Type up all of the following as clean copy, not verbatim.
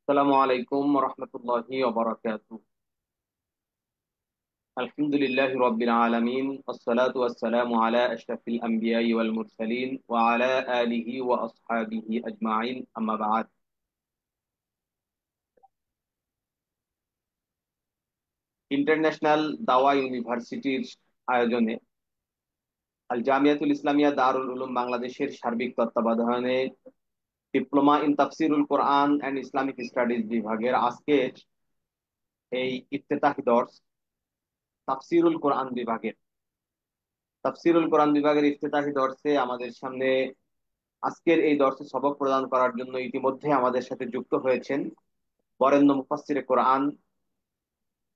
আসসালামু আলাইকুম রহমতুল্লাহি ওয়া আলহামদুলিল্লাহি রাব্বিল আলামিন আসসালাতু ওয়াসসালামু আলা আশরাফিল আমবিয়াই ওয়াল মুরসালিন ওয়া আলা আলিহি ওয়া আসহাবিহি আজমাইন আম্মা বা'দ। ইন্টারন্যাশনাল দাওয়া ইউনিভার্সিটির আয়োজনে আল জামিয়াতুল ইসলামিয়া দারুল উলুম বাংলাদেশের সার্বিক তত্ত্বাবধানে ডিপ্লোমা ইন তাফসিরুল কোরআন এন্ড ইসলামিক স্টাডিজ বিভাগের আজকের এই ইফতেতাহি দর্স তাফসিরুল কোরআন বিভাগের ইফতেতাহি দর্সে আমাদের সামনে আজকের এই দর্শে সবক প্রদান করার জন্য ইতিমধ্যে আমাদের সাথে যুক্ত হয়েছেন বরেণ্য মুফাসসিরে কোরআন,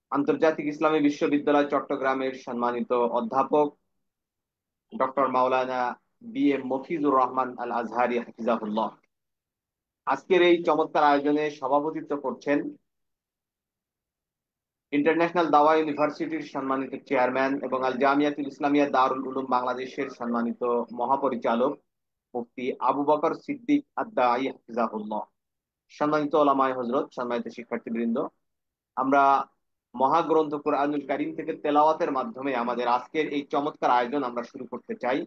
আন্তর্জাতিক ইসলামী বিশ্ববিদ্যালয় চট্টগ্রামের সম্মানিত অধ্যাপক ডক্টর মাওলানা বি এম মফিজুর রহমান আল আজহারি হাফিজাহুল্লাহ। আজকের এই চমৎকার আয়োজনে সভাপতিত্ব করছেন ইন্টারন্যাশনাল দাওয়া ইউনিভার্সিটির সম্মানিত চেয়ারম্যান এবং আল জামিয়াতুল ইসলামিয়া দারুল উলুম বাংলাদেশের সম্মানিত মহাপরিচালক মুফতি আবু বকর সিদ্দিক আদ-দাঈ হাফিজাহুল্লাহ। সম্মানিত ওলামায়ে হযরত, সম্মানিত শিক্ষার্থীবৃন্দ, আমরা মহাগ্রন্থ কুরআনুল কারীম থেকে তেলাওয়াতের মাধ্যমে আমাদের আজকের এই চমৎকার আয়োজন আমরা শুরু করতে চাই।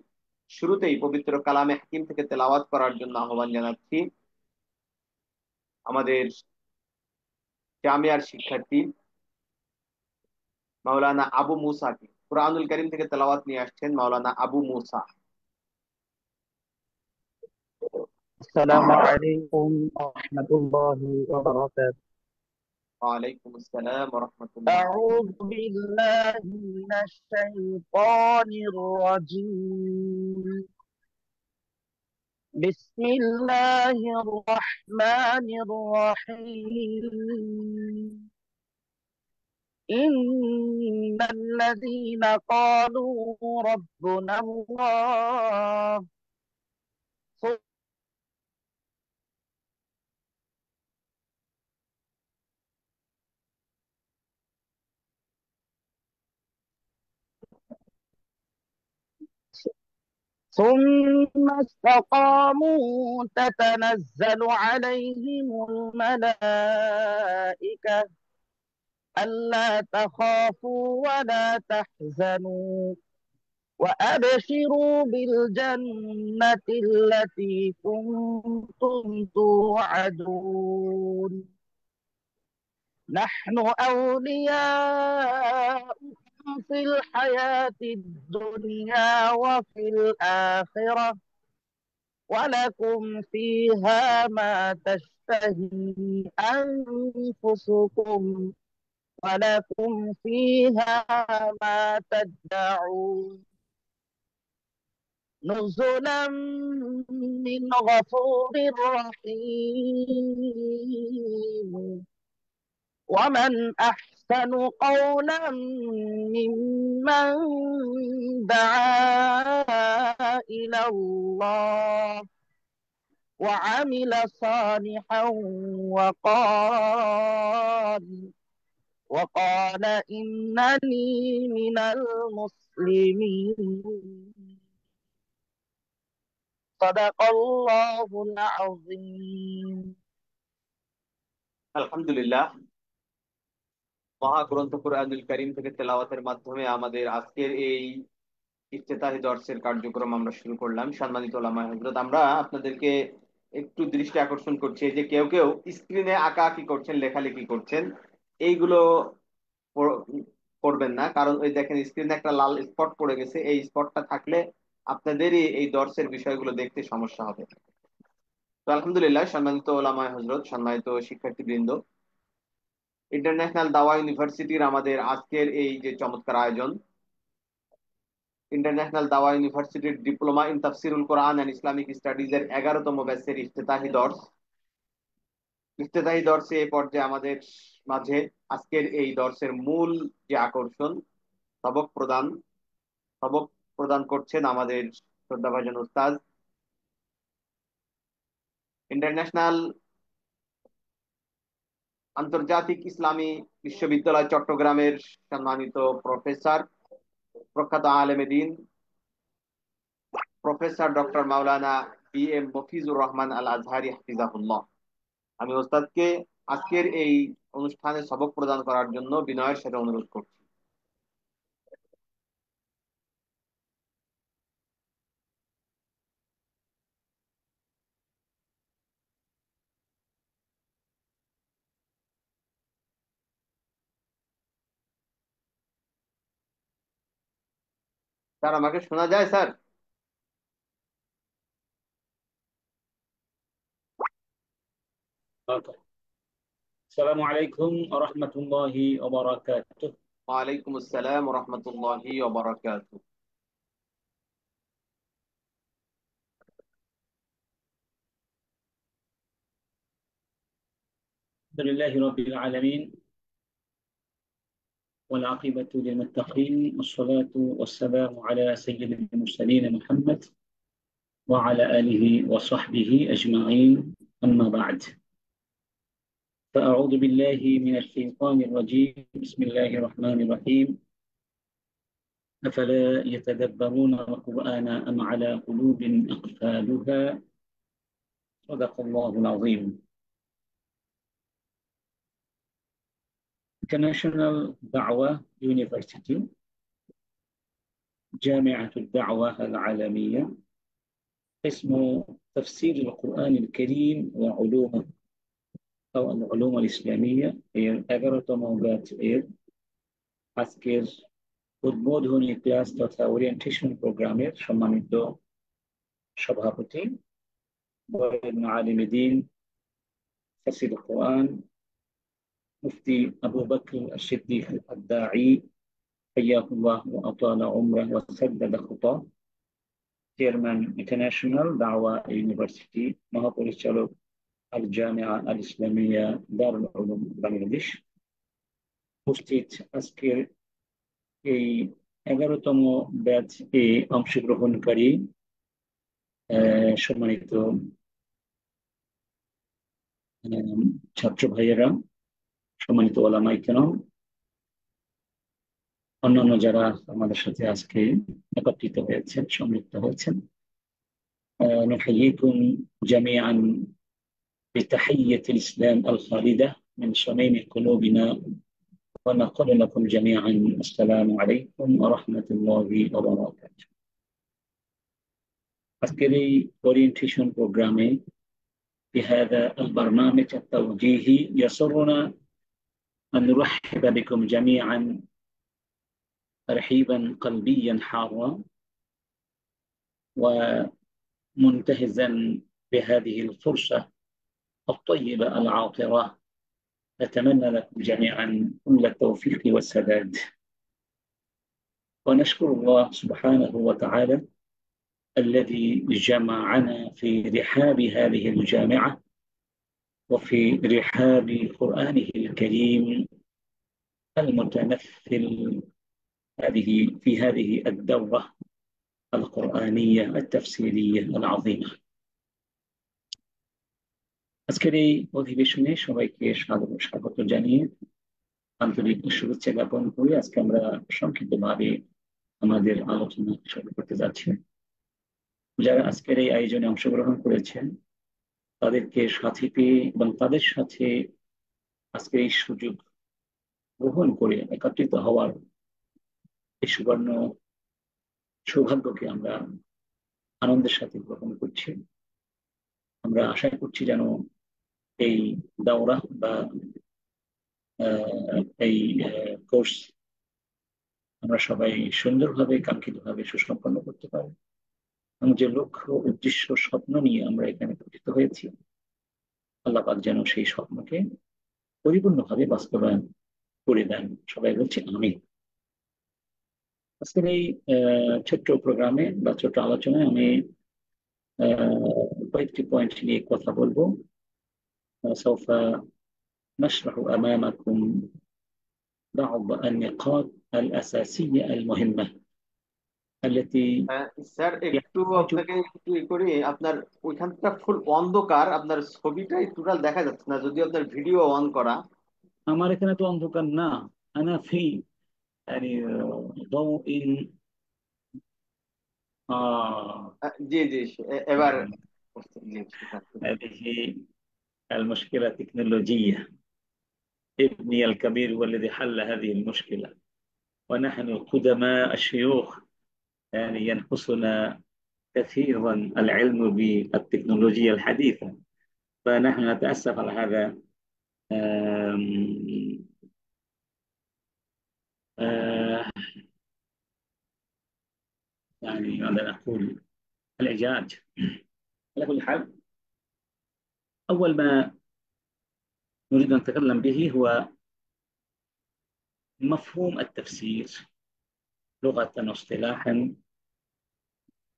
শুরুতেই পবিত্র কালামে হাকিম থেকে তেলাওয়াত করার জন্য আহ্বান জানাচ্ছি আমাদের জামিয়ার শিক্ষার্থী মাওলানা আবু মুসাকে। কুরআনুল কারীম থেকে তেলাওয়াত নিয়ে আসছেন মাওলানা আবু মুসা। السلام عليكم ورحمة الله وبركاته. ওয়ালাইকুম আসসালাম ওয়া রাহমাতুল্লাহ। أعوذ بالله من الشيطان الرجيم. بسم الله الرحمن الرحيم. إن الذين قالوا ربنا الله ثم استقاموا تتنزل عليهم الملائكة ألا تخافوا ولا تحزنوا وأبشروا بالجنة التي كنتم توعدون. نحن أولياؤكم في الحياة الدنيا وفي الآخرة ولكم فيها ما تشتهي أنفسكم ولكم فيها ما تدعون. نزلا من غفور رحيم. ومن أحسن قولا ممن دعا إلى الله وعمل صالحا وقال إنني من المسلمين. صدق الله العظيم. আলহামদুলিল্লাহ, মহাগ্রন্থ কুরআনুল কারীম থেকে তেলাওয়াতের মাধ্যমে আমাদের আজকের এই ইফতেতাহি দর্সের কার্যক্রম আমরা শুরু করলাম। সম্মানিত ওলামায়ে হযরত, আমরা আপনাদেরকে একটু দৃষ্টি আকর্ষণ করছি যে কেউ কেউ স্ক্রিনে আঁকাআঁকি করছেন, লেখালেখি করছেন, এইগুলো কর- করবেন না। কারণ ওই দেখেন স্ক্রিনে একটা লাল স্পট পড়ে গেছে, এই স্পটটা থাকলে আপনাদেরই এই দর্সের বিষয়গুলো দেখতে সমস্যা হবে। তো আলহামদুলিল্লাহ, সম্মানিত ওলামায়ে হযরত, সম্মানিত শিক্ষার্থীবৃন্দ, ইন্টারন্যাশনাল দাওয়া ইউনিভার্সিটির আমাদের আজকের এই যে চমৎকার আয়োজন, ইন্টারন্যাশনাল দাওয়া ইউনিভার্সিটির ডিপ্লোমা ইন তাফসিরুল কোরআন এন্ড ইসলামিক স্টাডিজ এর 11তম ব্যাচের ইফতেতাহি দর্শে এই পর্যায়ে আমাদের মাঝে আজকের এই দর্শের মূল যে আকর্ষণ, সবক প্রদান সবক প্রদান করছেন আমাদের শ্রদ্ধাভাজন উস্তাদ, ইন্টারন্যাশনাল আন্তর্জাতিক ইসলামী বিশ্ববিদ্যালয় চট্টগ্রামের সম্মানিত প্রফেসর, প্রখ্যাত আলেমে দ্বীন প্রফেসর ডক্টর মাওলানা বি এম মফিজুর রহমান আল আজহারি হাফিজাহুল্লাহ। আমি ওস্তাদকে আজকের এই অনুষ্ঠানে সবক প্রদান করার জন্য বিনয়ের সাথে অনুরোধ করছি। স্যার, আমাকে শোনা যায় স্যার? السلام عليكم ورحمة الله وبركاته. ওয়ালাইকুম আসসালাম রহমতুল্লাহি ওয়া الحمد لله رب العالمين والعاقبة للمتقين والصلاة والسلام على سيد المرسلين محمد وعلى آله وصحبه أجمعين. أما بعد، فأعوذ بالله من الشيطان الرجيم. بسم الله الرحمن الرحيم. أفلا يتدبرون القرآن أم على قلوب أقفالها؟ صدق الله العظيم. International Da'wah University، جامعة الدعوة العالمية، قسم تفسير القرآن الكريم وعلومه أو العلوم الإسلامية এর 11তম ব্যাচ এর আজকের উদ্বোধনী ক্লাস তথা ওরিয়েন্টেশন প্রোগ্রামের সম্মানিত সভাপতি বরেণ্য আলিম দ্বীন ফাসিল কোরআন মুফতি আবু বকর সিদ্দিক আদ-দাঈ হাইয়াহুল্লাহ ওয়া আতালা উমরাহ ওয়া সাদ্দাদা খুতাহ, চেয়ারম্যান ইন্টারন্যাশনাল দাওয়া ইউনিভার্সিটি, মহাপরিচালক আল জামিয়া আল ইসলামিয়া দারুল উলুম বাংলাদেশ, উপস্থিত আজকের এই 11তম ব্যাচ এ অংশগ্রহণকারী সম্মানিত ছাত্র ভাইয়েরা, সম্মানিত ওলামায়ে কেরাম, অন্যান্য যারা আমাদের সাথে আজকে একত্রিত হয়েছেন, সম্মিলিত হয়েছেন, نحييكم جميعا بتحية الإسلام الخالدة من صميم قلوبنا ونقول لكم جميعا السلام عليكم ورحمة الله وبركاته. আজকের এই ওরিয়েন্টেশন প্রোগ্রামে بهذا البرنامج التوجيهي يسرنا أن نرحب بكم جميعا ترحيبا قلبيا حارا ومنتهزا بهذه الفرصة الطيبة العاطرة. نتمنى لكم جميعا كل التوفيق والسداد، ونشكر الله سبحانه وتعالى الذي جمعنا في رحاب هذه الجامعة وفي رحاب قرآنه الكريم المتمثل في هذه الدورة القرآنية التفسيرية العظيمة. আজকের এই অধিবেশনে সবাইকে স্বাগত জানিয়ে আন্তরিক শুভেচ্ছা জ্ঞাপন করে আজকে আমরা সংক্ষিপ্তভাবে আমাদের আলোচনা শুরু করতে যাচ্ছি। যারা আজকের এই আয়োজনে অংশগ্রহণ করেছেন তাদেরকে সাথে পেয়ে এবং তাদের সাথে আজকের এই সুযোগ গ্রহণ করে একত্রিত হওয়ার এই সুবর্ণ সৌভাগ্যকে আমরা আনন্দের সাথে গ্রহণ করছি। আমরা আশা করছি যেন এই দাওরা বা এই কোর্স আমরা সবাই সুন্দরভাবে কাঙ্ক্ষিতভাবে সুসম্পন্ন করতে পারি এবং যে লক্ষ্য উদ্দেশ্য স্বপ্ন নিয়ে আমরা এখানে গঠিত হয়েছি, আল্লাহ পাক যেন সেই স্বপ্নকে পরিপূর্ণভাবে বাস্তবায়ন করে দেন। সবাই বলছি আমিন। আজকের এই ছোট্ট প্রোগ্রামে বা ছোট্ট আলোচনায় আমি কয়েকটি পয়েন্ট নিয়ে কথা বলবো। سوف نشرح أمامكم بعض النقاط الأساسية المهمة التي স্যার, একটু আপনাকে একটু করি, আপনার ওইখানটা ফুল অন্ধকার, আপনার ছবিটাই টোটাল দেখা যাচ্ছে না, যদি আপনার ভিডিও অন করা। আমার এখানে তো অন্ধকার না, أنا في يعني ضوء জি জি, এবার জি, هذه المشكلة التكنولوجية. ابني الكبير هو الذي حل هذه المشكلة، ونحن القدماء الشيوخ يعني ينقصنا كثيرا العلم بالتكنولوجيا الحديثة، فنحن نتأسف على هذا. آم، آه، يعني ماذا نقول، الإعجاج. على كل حال، أول ما نريد أن نتكلم به هو مفهوم التفسير لغة واصطلاحا،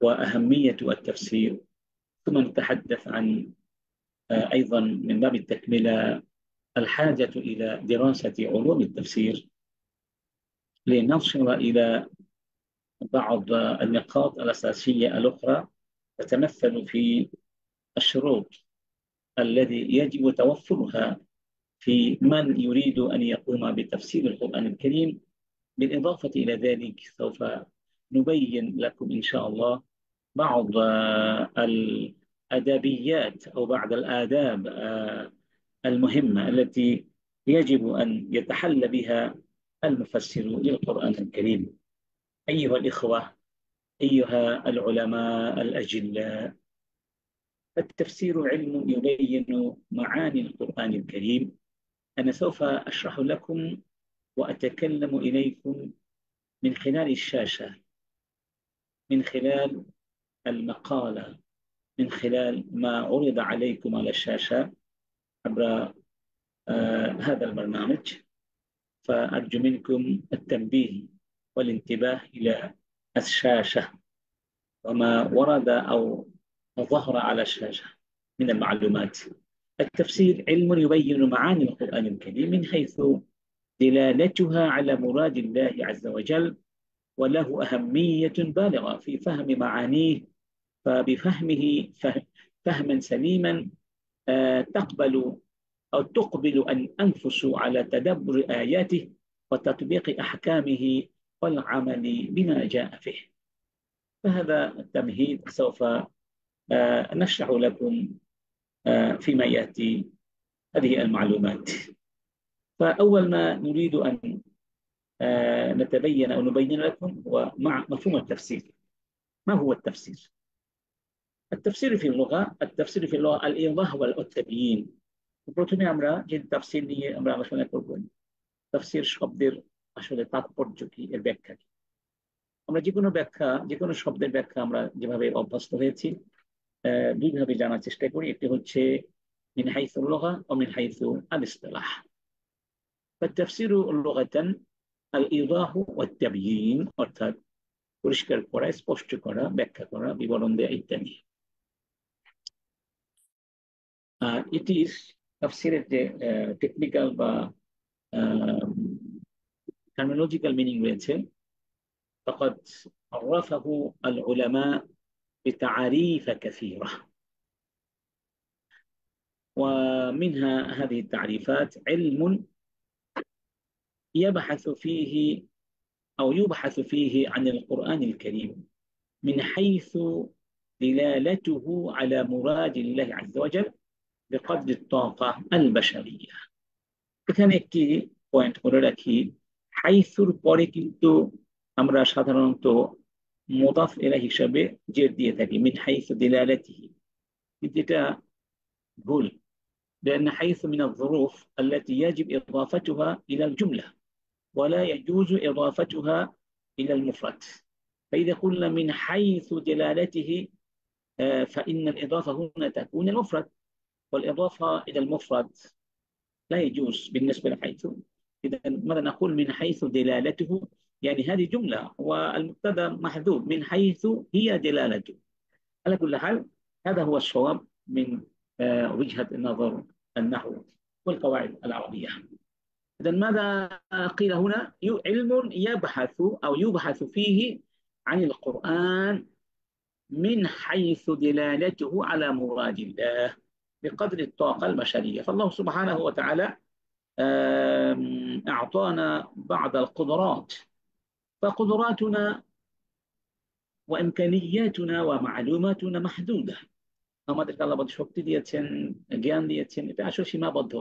وأهمية التفسير، ثم نتحدث عن أيضا من باب التكملة الحاجة إلى دراسة علوم التفسير، لنصل إلى بعض النقاط الأساسية الأخرى تتمثل في الشروط الذي يجب توفرها في من يريد أن يقوم بتفسير القرآن الكريم. بالإضافة إلى ذلك سوف نبين لكم إن شاء الله بعض الأدبيات أو بعض الآداب المهمة التي يجب أن يتحلى بها المفسر للقرآن الكريم. أيها الإخوة، أيها العلماء الأجلاء، التفسير علم يبين معاني القرآن الكريم. أنا سوف أشرح لكم وأتكلم إليكم من خلال الشاشة، من خلال المقالة، من خلال ما عرض عليكم على الشاشة عبر هذا البرنامج. فأرجو منكم التنبيه والانتباه إلى الشاشة وما ورد أو ظهر على الشاشة من المعلومات. التفسير علم يبين معاني القرآن الكريم من حيث دلالتها على مراد الله عز وجل، وله أهمية بالغة في فهم معانيه. فبفهمه فهما سليما تقبل أو تقبل أنفس على تدبر آياته وتطبيق أحكامه والعمل بما جاء فيه. فهذا التمهيد سوف نشرح لكم فيما يأتي هذه المعلومات. فأول ما نريد أن نتبين أو نبين لكم هو مع مفهوم التفسير. ما هو التفسير؟ التفسير في اللغة الإيضاح والتبيين। প্রথমে আমরা যে তাফসীর নিয়ে আমরা আলোচনা করব, তাফসীর শব্দের আসলে তাৎপর্য কি, এর ব্যাখ্যা কি। আমরা যে কোনো শব্দের ব্যাখ্যা আমরা যেভাবে অভ্যস্ত হয়েছি দুই ভাবে জানার চেষ্টা করি। একটি হচ্ছে মিন হাইসুল লুগা ও মিন হাইসু আল ইসতিলাহ। فالتفسير لغة الإيضاح والتبيين অর্থাৎ পরিষ্কার করা, স্পষ্ট করা, ব্যাখ্যা করা, বিবরণ দেয়া ইত্যাদি। আর এটি তাফসীরের যে টেকনিক্যাল বা টার্মিনোলজিক্যাল মিনিং রয়েছে فقد عرفه العلماء بتعاريف كثيرة، ومنها هذه التعريفات علم يبحث فيه عن القرآن الكريم من حيث دلالته على مراد الله عز وجل بقدر الطاقة البشرية। এখানে একটি পয়েন্ট করে রাখি, হাইসুর পরে কিন্তু আমরা সাধারণত মুদাফ ইলাইহি হিসাবে জের দিয়ে থাকি মিন হাইসু দিলালাতিহি, কিন্তু এটা ভুল। لأن حيث من الظروف التي يجب إضافتها إلى الجملة ولا يجوز إضافتها إلى المفرد. فإذا قلنا من حيث دلالته فإن الإضافة هنا تكون المفرد، والإضافة إلى المفرد لا يجوز بالنسبة لحيث. إذا ماذا نقول؟ من حيث دلالته، يعني هذه جملة والمبتدا محذوف، من حيث هي دلالته. على كل حال هذا هو الصواب من وجهة النظر النحو والقواعد العربية. إذا ماذا قيل هنا؟ علم يبحث فيه عن القرآن من حيث دلالته على مراد الله بقدر الطاقة البشرية. فالله سبحانه وتعالى أعطانا بعض القدرات، فقدراتنا وإمكانياتنا ومعلوماتنا محدودة। আমাদেরকে আল্লাহ শক্তি দিয়েছেন, জ্ঞান দিয়েছেন, এটা আসলে সীমাবদ্ধ।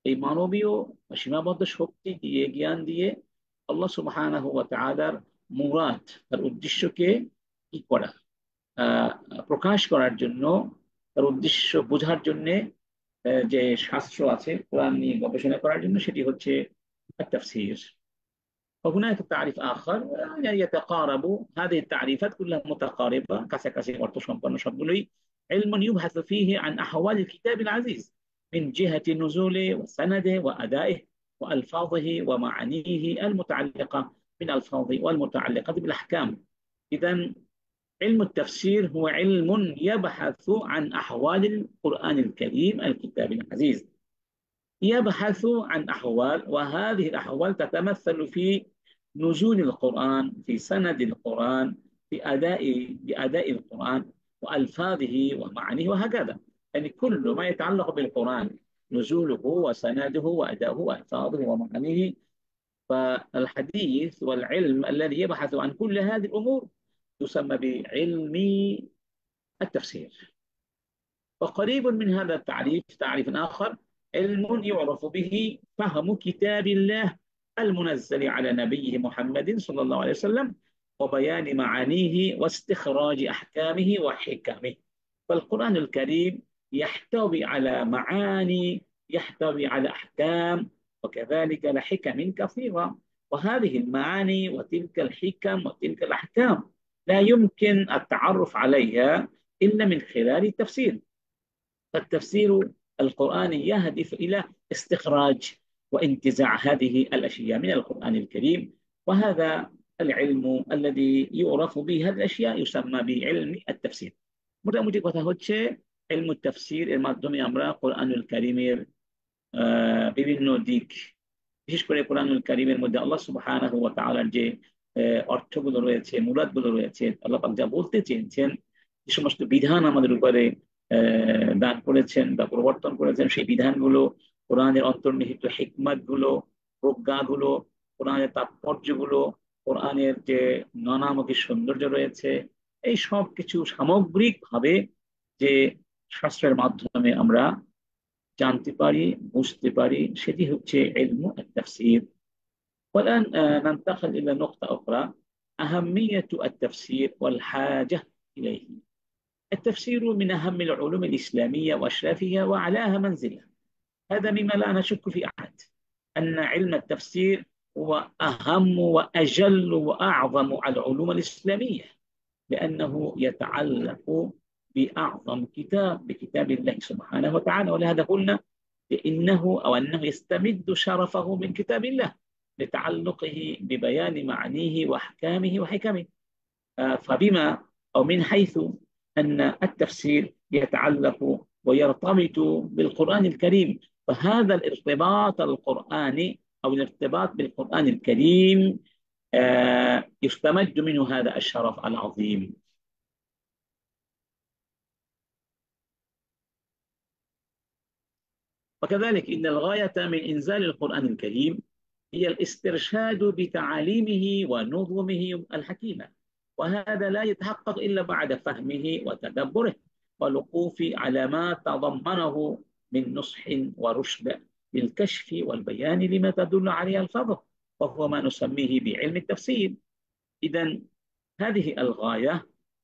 এই মানবীয় সীমাবদ্ধ শক্তি দিয়ে, জ্ঞান দিয়ে আল্লাহ সুবহানাহু ওয়া তাআলার মুরাদ, তার উদ্দেশ্যকে কি করা, আহ, প্রকাশ করার জন্য, তার উদ্দেশ্য বোঝার জন্য যে শাস্ত্র আছে কোরআন নিয়ে গবেষণা করার জন্য, সেটি হচ্ছে التفسير. وهناك تعريف آخر يعني يتقارب، هذه التعريفات كلها متقاربة কাছাকাছি অর্থ সম্পন্ন সবগুলোই. علم يبحث فيه عن أحوال الكتاب العزيز من جهة نزوله وسنده وأدائه وألفاظه ومعانيه المتعلقة بالألفاظ والمتعلقة بالأحكام. إذا علم التفسير هو علم يبحث عن أحوال القرآن الكريم الكتاب العزيز، يبحث عن أحوال، وهذه الأحوال تتمثل في نزول القرآن، في سند القرآن، في بأداء القرآن وألفاظه ومعانيه وهكذا. يعني كل ما يتعلق بالقرآن، نزوله وسنده وأداؤه وألفاظه ومعانيه. فالحديث والعلم الذي يبحث عن كل هذه الأمور يسمى بعلم التفسير. وقريب من هذا التعريف تعريف آخر: علم يعرف به فهم كتاب الله المنزل على نبيه محمد صلى الله عليه وسلم وبيان معانيه واستخراج أحكامه وحكمه. فالقرآن الكريم يحتوي على معاني، يحتوي على أحكام، وكذلك لحكم كثيرة. وهذه المعاني وتلك الحكم وتلك الأحكام لا يمكن التعرف عليها إلا من خلال التفسير. فالتفسير القرآني يهدف إلى استخراج وانتزاع هذه الأشياء من القرآن الكريم، وهذا العلم الذي يعرف به هذه الأشياء يسمى بعلم التفسير. মোটামুটি কথা হচ্ছে ইলমু তাফসীর এর মাধ্যমে আমরা কোরআনুল কারীমের বিভিন্ন দিক, বিশেষ করে কোরআনুল কারীমের মধ্যে আল্লাহ সুবহানাহু ওয়া তাআলার যে অর্থগুলো রয়েছে, মুরাদগুলো রয়েছে, আল্লাহ পাক যা বলতে চেয়েছেন, যে সমস্ত বিধান আমাদের উপরে দান করেছেন বা প্রবর্তন করেছেন, সেই বিধানগুলো, কোরআনের অন্তর্নিহিত হিকমত গুলো, প্রজ্ঞাগুলো, কোরআনের তাৎপর্যগুলো, কোরআনের যে নানামুখী সৌন্দর্য রয়েছে, এই সব কিছু সামগ্রিকভাবে যে শাস্ত্রের মাধ্যমে আমরা জানতে পারি, বুঝতে পারি, সেটি হচ্ছে ইলমু আত-তাফসীর। والآن ننتقل إلى نقطة أخرى: أهمية التفسير والحاجة إليه. التفسير من أهم العلوم الإسلامية وأشرفها وأعلاها منزلة. هذا مما لا نشك في أحد، أن علم التفسير هو أهم وأجل وأعظم العلوم الإسلامية، لأنه يتعلق بأعظم كتاب، بكتاب الله سبحانه وتعالى. ولهذا قلنا أنه يستمد شرفه من كتاب الله لتعلقه ببيان معانيه وأحكامه وحكمه. فبما أو من حيث أن التفسير يتعلق ويرتبط بالقرآن الكريم، فهذا الارتباط القرآني أو الارتباط بالقرآن الكريم يستمد منه هذا الشرف العظيم. وكذلك إن الغاية من إنزال القرآن الكريم هي الاسترشاد بتعاليمه ونظمه الحكيمة، وهذا لا يتحقق إلا بعد فهمه وتدبره والوقوف على ما تضمنه من نصح ورشد للكشف والبيان لما تدل عليه الفظه، وهو ما نسميه بعلم التفسير. إذن هذه الغاية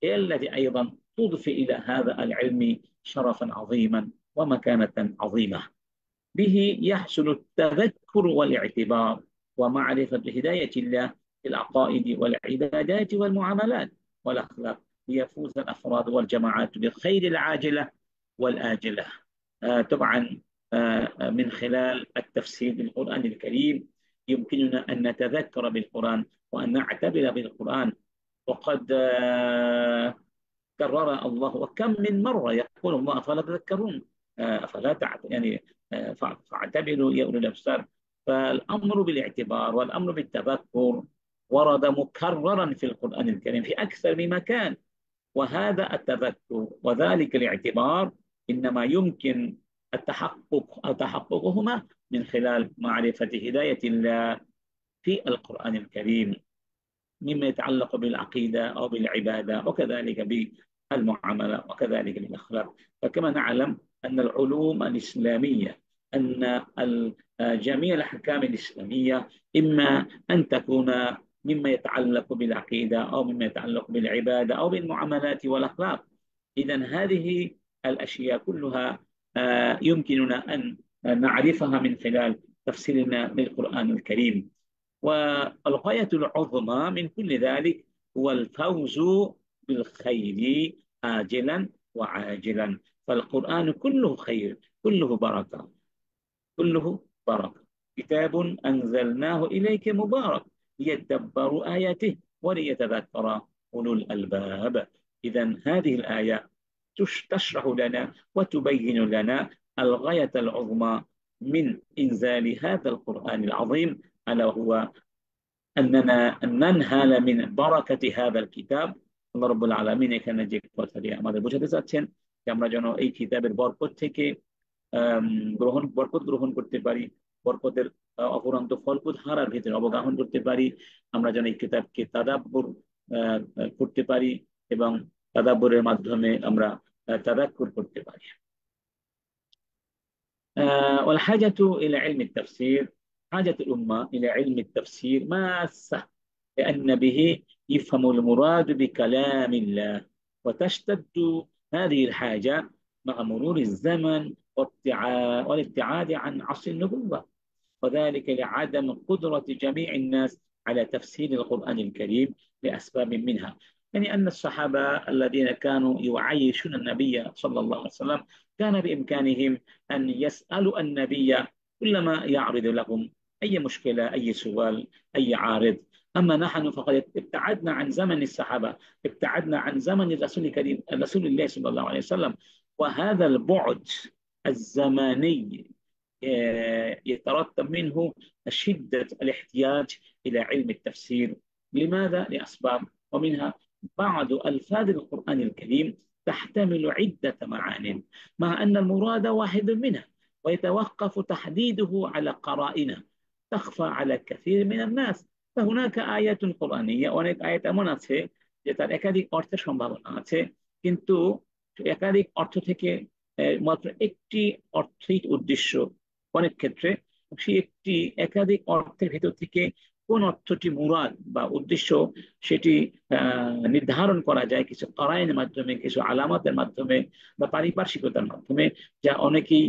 هي التي أيضا تضفي إلى هذا العلم شرفا عظيما ومكانة عظيمة. به يحصل التذكر والاعتبار ومعرفة هداية الله في العقائد والعبادات والمعاملات والأخلاق، ليفوز الأفراد والجماعات بالخير العاجلة والآجلة. طبعا من خلال التفسير بالقرآن الكريم يمكننا أن نتذكر بالقرآن وأن نعتبر بالقرآن. وقد كرر الله، وكم من مرة يقول الله: أفلا تذكرون، أفلا يعني فاعتبروا يا أولي الأبصار. فالأمر بالاعتبار والأمر بالتذكر ورد مكررا في القرآن الكريم في أكثر من مكان، وهذا التذكر وذلك الاعتبار إنما يمكن تحققهما من خلال معرفة هداية الله في القرآن الكريم، مما يتعلق بالعقيدة أو بالعبادة، وكذلك بالمعاملة، وكذلك بالأخلاق. فكما نعلم أن العلوم الإسلامية أن جميع الأحكام الإسلامية إما أن تكون مما يتعلق بالعقيدة أو مما يتعلق بالعبادة أو بالمعاملات والأخلاق. إذا هذه الأشياء كلها يمكننا أن نعرفها من خلال تفسيرنا للقرآن الكريم. والغاية العظمى من كل ذلك هو الفوز بالخير آجلا وعاجلا. فالقرآن كله خير، كله بركة، كله بركة. كتاب أنزلناه إليك مبارك ليدبروا آياته وليتذكر أولو الألباب. إذا هذه الآية تشرح لنا وتبين لنا الغاية العظمى من إنزال هذا القرآن العظيم، ألا هو أن ننهال من بركة هذا الكتاب। আল্লাহ রাব্বুল আলামিন এখানে যে কথাটি আমাদের বোঝাতে চাচ্ছেন যে আমরা যেন এই কিতাবের বরকত থেকে বরকত গ্রহণ করতে পারি, বরকতের অফুরন্ত ফলপ্রদ ধারার ভিতরে অবগাহন করতে পারি। আমরা যেন এই কিতাবকে তাদাব্বুর করতে পারি এবং তাদাব্বুরের মাধ্যমে আমরা তাদাক্কুর করতে পারি। والحاجة إلى علم التفسير، حاجة الأمة إلى علم التفسير ماسة، لأن به يفهم المراد بكلام الله. وتشتد هذه الحاجة مع مرور الزمن والابتعاد عن عصر النبوة، وذلك لعدم قدرة جميع الناس على تفسير القرآن الكريم لأسباب منها. يعني أن الصحابة الذين كانوا يعايشون النبي صلى الله عليه وسلم كان بإمكانهم أن يسألوا النبي كلما يعرض لهم أي مشكلة، أي سؤال، أي عارض. أما نحن فقد ابتعدنا عن زمن الصحابة، ابتعدنا عن زمن الرسول الكريم رسول الله صلى الله عليه وسلم. وهذا البعد الزماني يترتب منه شدة الاحتياج إلى علم التفسير. لماذا؟ لأسباب، ومنها بعض ألفاظ القرآن الكريم تحتمل عدة معان مع أن المراد واحد منها، ويتوقف تحديده على قرائن تخفى على كثير من الناس। فهناك آيات قرآنية অনেক আয়াত এমন আছে যে তার একাধিক অর্থের সম্ভাবনা আছে, কিন্তু একাধিক অর্থ থেকে মাত্র একটি অর্থই উদ্দেশ্য। অনেক ক্ষেত্রে সেই একটি একাধিক অর্থের ভেতর থেকে কোন অর্থটি মুরাদ বা উদ্দেশ্য সেটি নির্ধারণ করা যায় কিছু কারাইনের মাধ্যমে, কিছু আলামতের মাধ্যমে বা পারিপার্শ্বিকতার মাধ্যমে, যা অনেকেই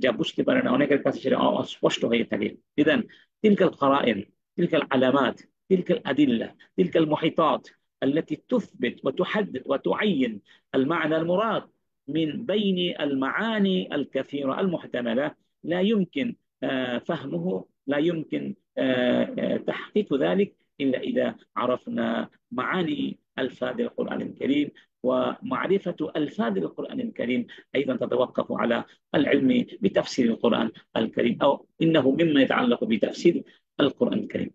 যা বুঝতে পারে না, অনেকের কাছে সেটা অস্পষ্ট হয়ে থাকে। ইদান তিলকাল কারাইন، তিলকাল আলামাত، তিলকাল আদিল্লা، তিলকাল মুহিতাত التي تثبت وتحدد وتعين المعنى المراد من بين المعاني الكثيرة المحتملة لا يمكن فهمه، لا يمكن تحقيق ذلك إلا إذا عرفنا معاني ألفاظ القرآن الكريم. ومعرفة ألفاظ القرآن الكريم أيضا تتوقف على العلم بتفسير القرآن الكريم، أو إنه مما يتعلق بتفسير القرآن الكريم.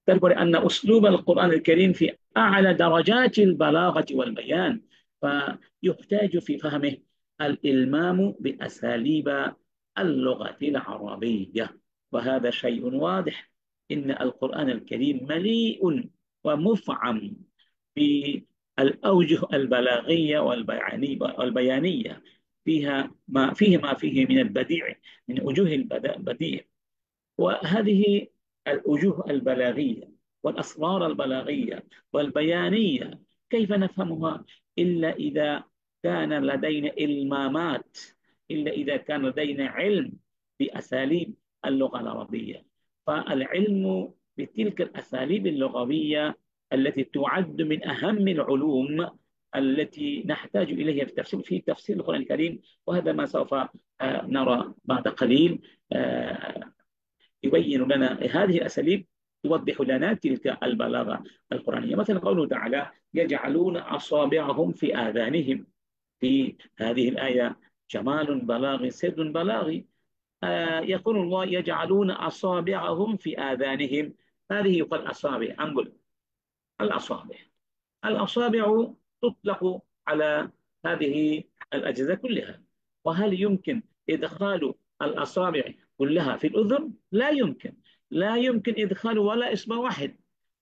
تذكر أن أسلوب القرآن الكريم في أعلى درجات البلاغة والبيان، فيحتاج في فهمه الإلمام بأساليب اللغة العربية. وهذا شيء واضح، إن القرآن الكريم مليء ومفعم بالأوجه البلاغية والبيانية، فيه ما فيه من البديع، من وجوه البديع. وهذه الوجوه البلاغية والأسرار البلاغية والبيانية كيف نفهمها إلا إذا كان لدينا إلمامات، إلا إذا كان لدينا علم بأساليب اللغة العربية. فالعلم بتلك الأساليب اللغوية التي تعد من أهم العلوم التي نحتاج إليها في تفسير القرآن الكريم. وهذا ما سوف نرى بعد قليل يبين لنا هذه الأساليب، توضح لنا تلك البلاغة القرآنية. مثلا قوله تعالى يجعلون أصابعهم في آذانهم، في هذه الآية جمال بلاغي، سر بلاغي. يقول الله يجعلون أصابعهم في آذانهم، هذه يقال أصابع، أنقل الأصابع. الأصابع تطلق على هذه الأجزاء كلها. وهل يمكن إدخال الأصابع كلها في الأذن؟ لا يمكن، لا يمكن إدخال ولا إصبع واحد.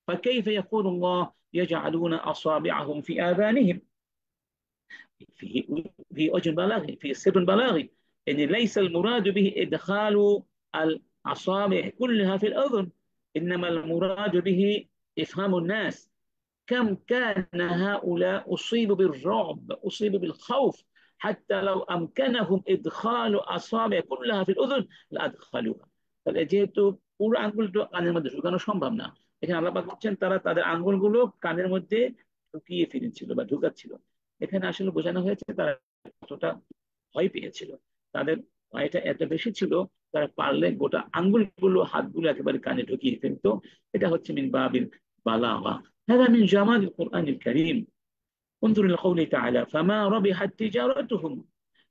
فكيف يقول الله يجعلون أصابعهم في آذانهم؟ في وجه بلاغي، في سر بلاغي. يعني ليس المراد به إدخال الأصابع كلها في الأذن، إنما المراد به إفهام الناس كم كان هؤلاء أصيبوا بالرعب، أصيبوا بالخوف، حتى لو أمكنهم إدخال أصابع كلها في الأذن لأدخلوها। তাহলে যেহেতু পুরো আঙ্গুলটা কানের মধ্যে ঢুকানো সম্ভব না, এখানে আল্লাহ পাক বলছেন তারা তাদের আঙ্গুলগুলো কানের মধ্যে ঢুকিয়ে ফেলেছিল বা ঢুকাচ্ছিল। এখানে আসলে বোঝানো হয়েছে তারা কতটা ভয় পেয়েছিল, তাদের ভয়টা এত বেশি ছিল তারা পারলে গোটা আঙ্গুলগুলো হাতগুলো একেবারে কানে ঢুকিয়ে ফেলতো। এটা হচ্ছে মিন বাবিল বালাগা। هذا من جمال القرآن الكريم. انظر إلى قوله تعالى: فما ربحت تجارتهم.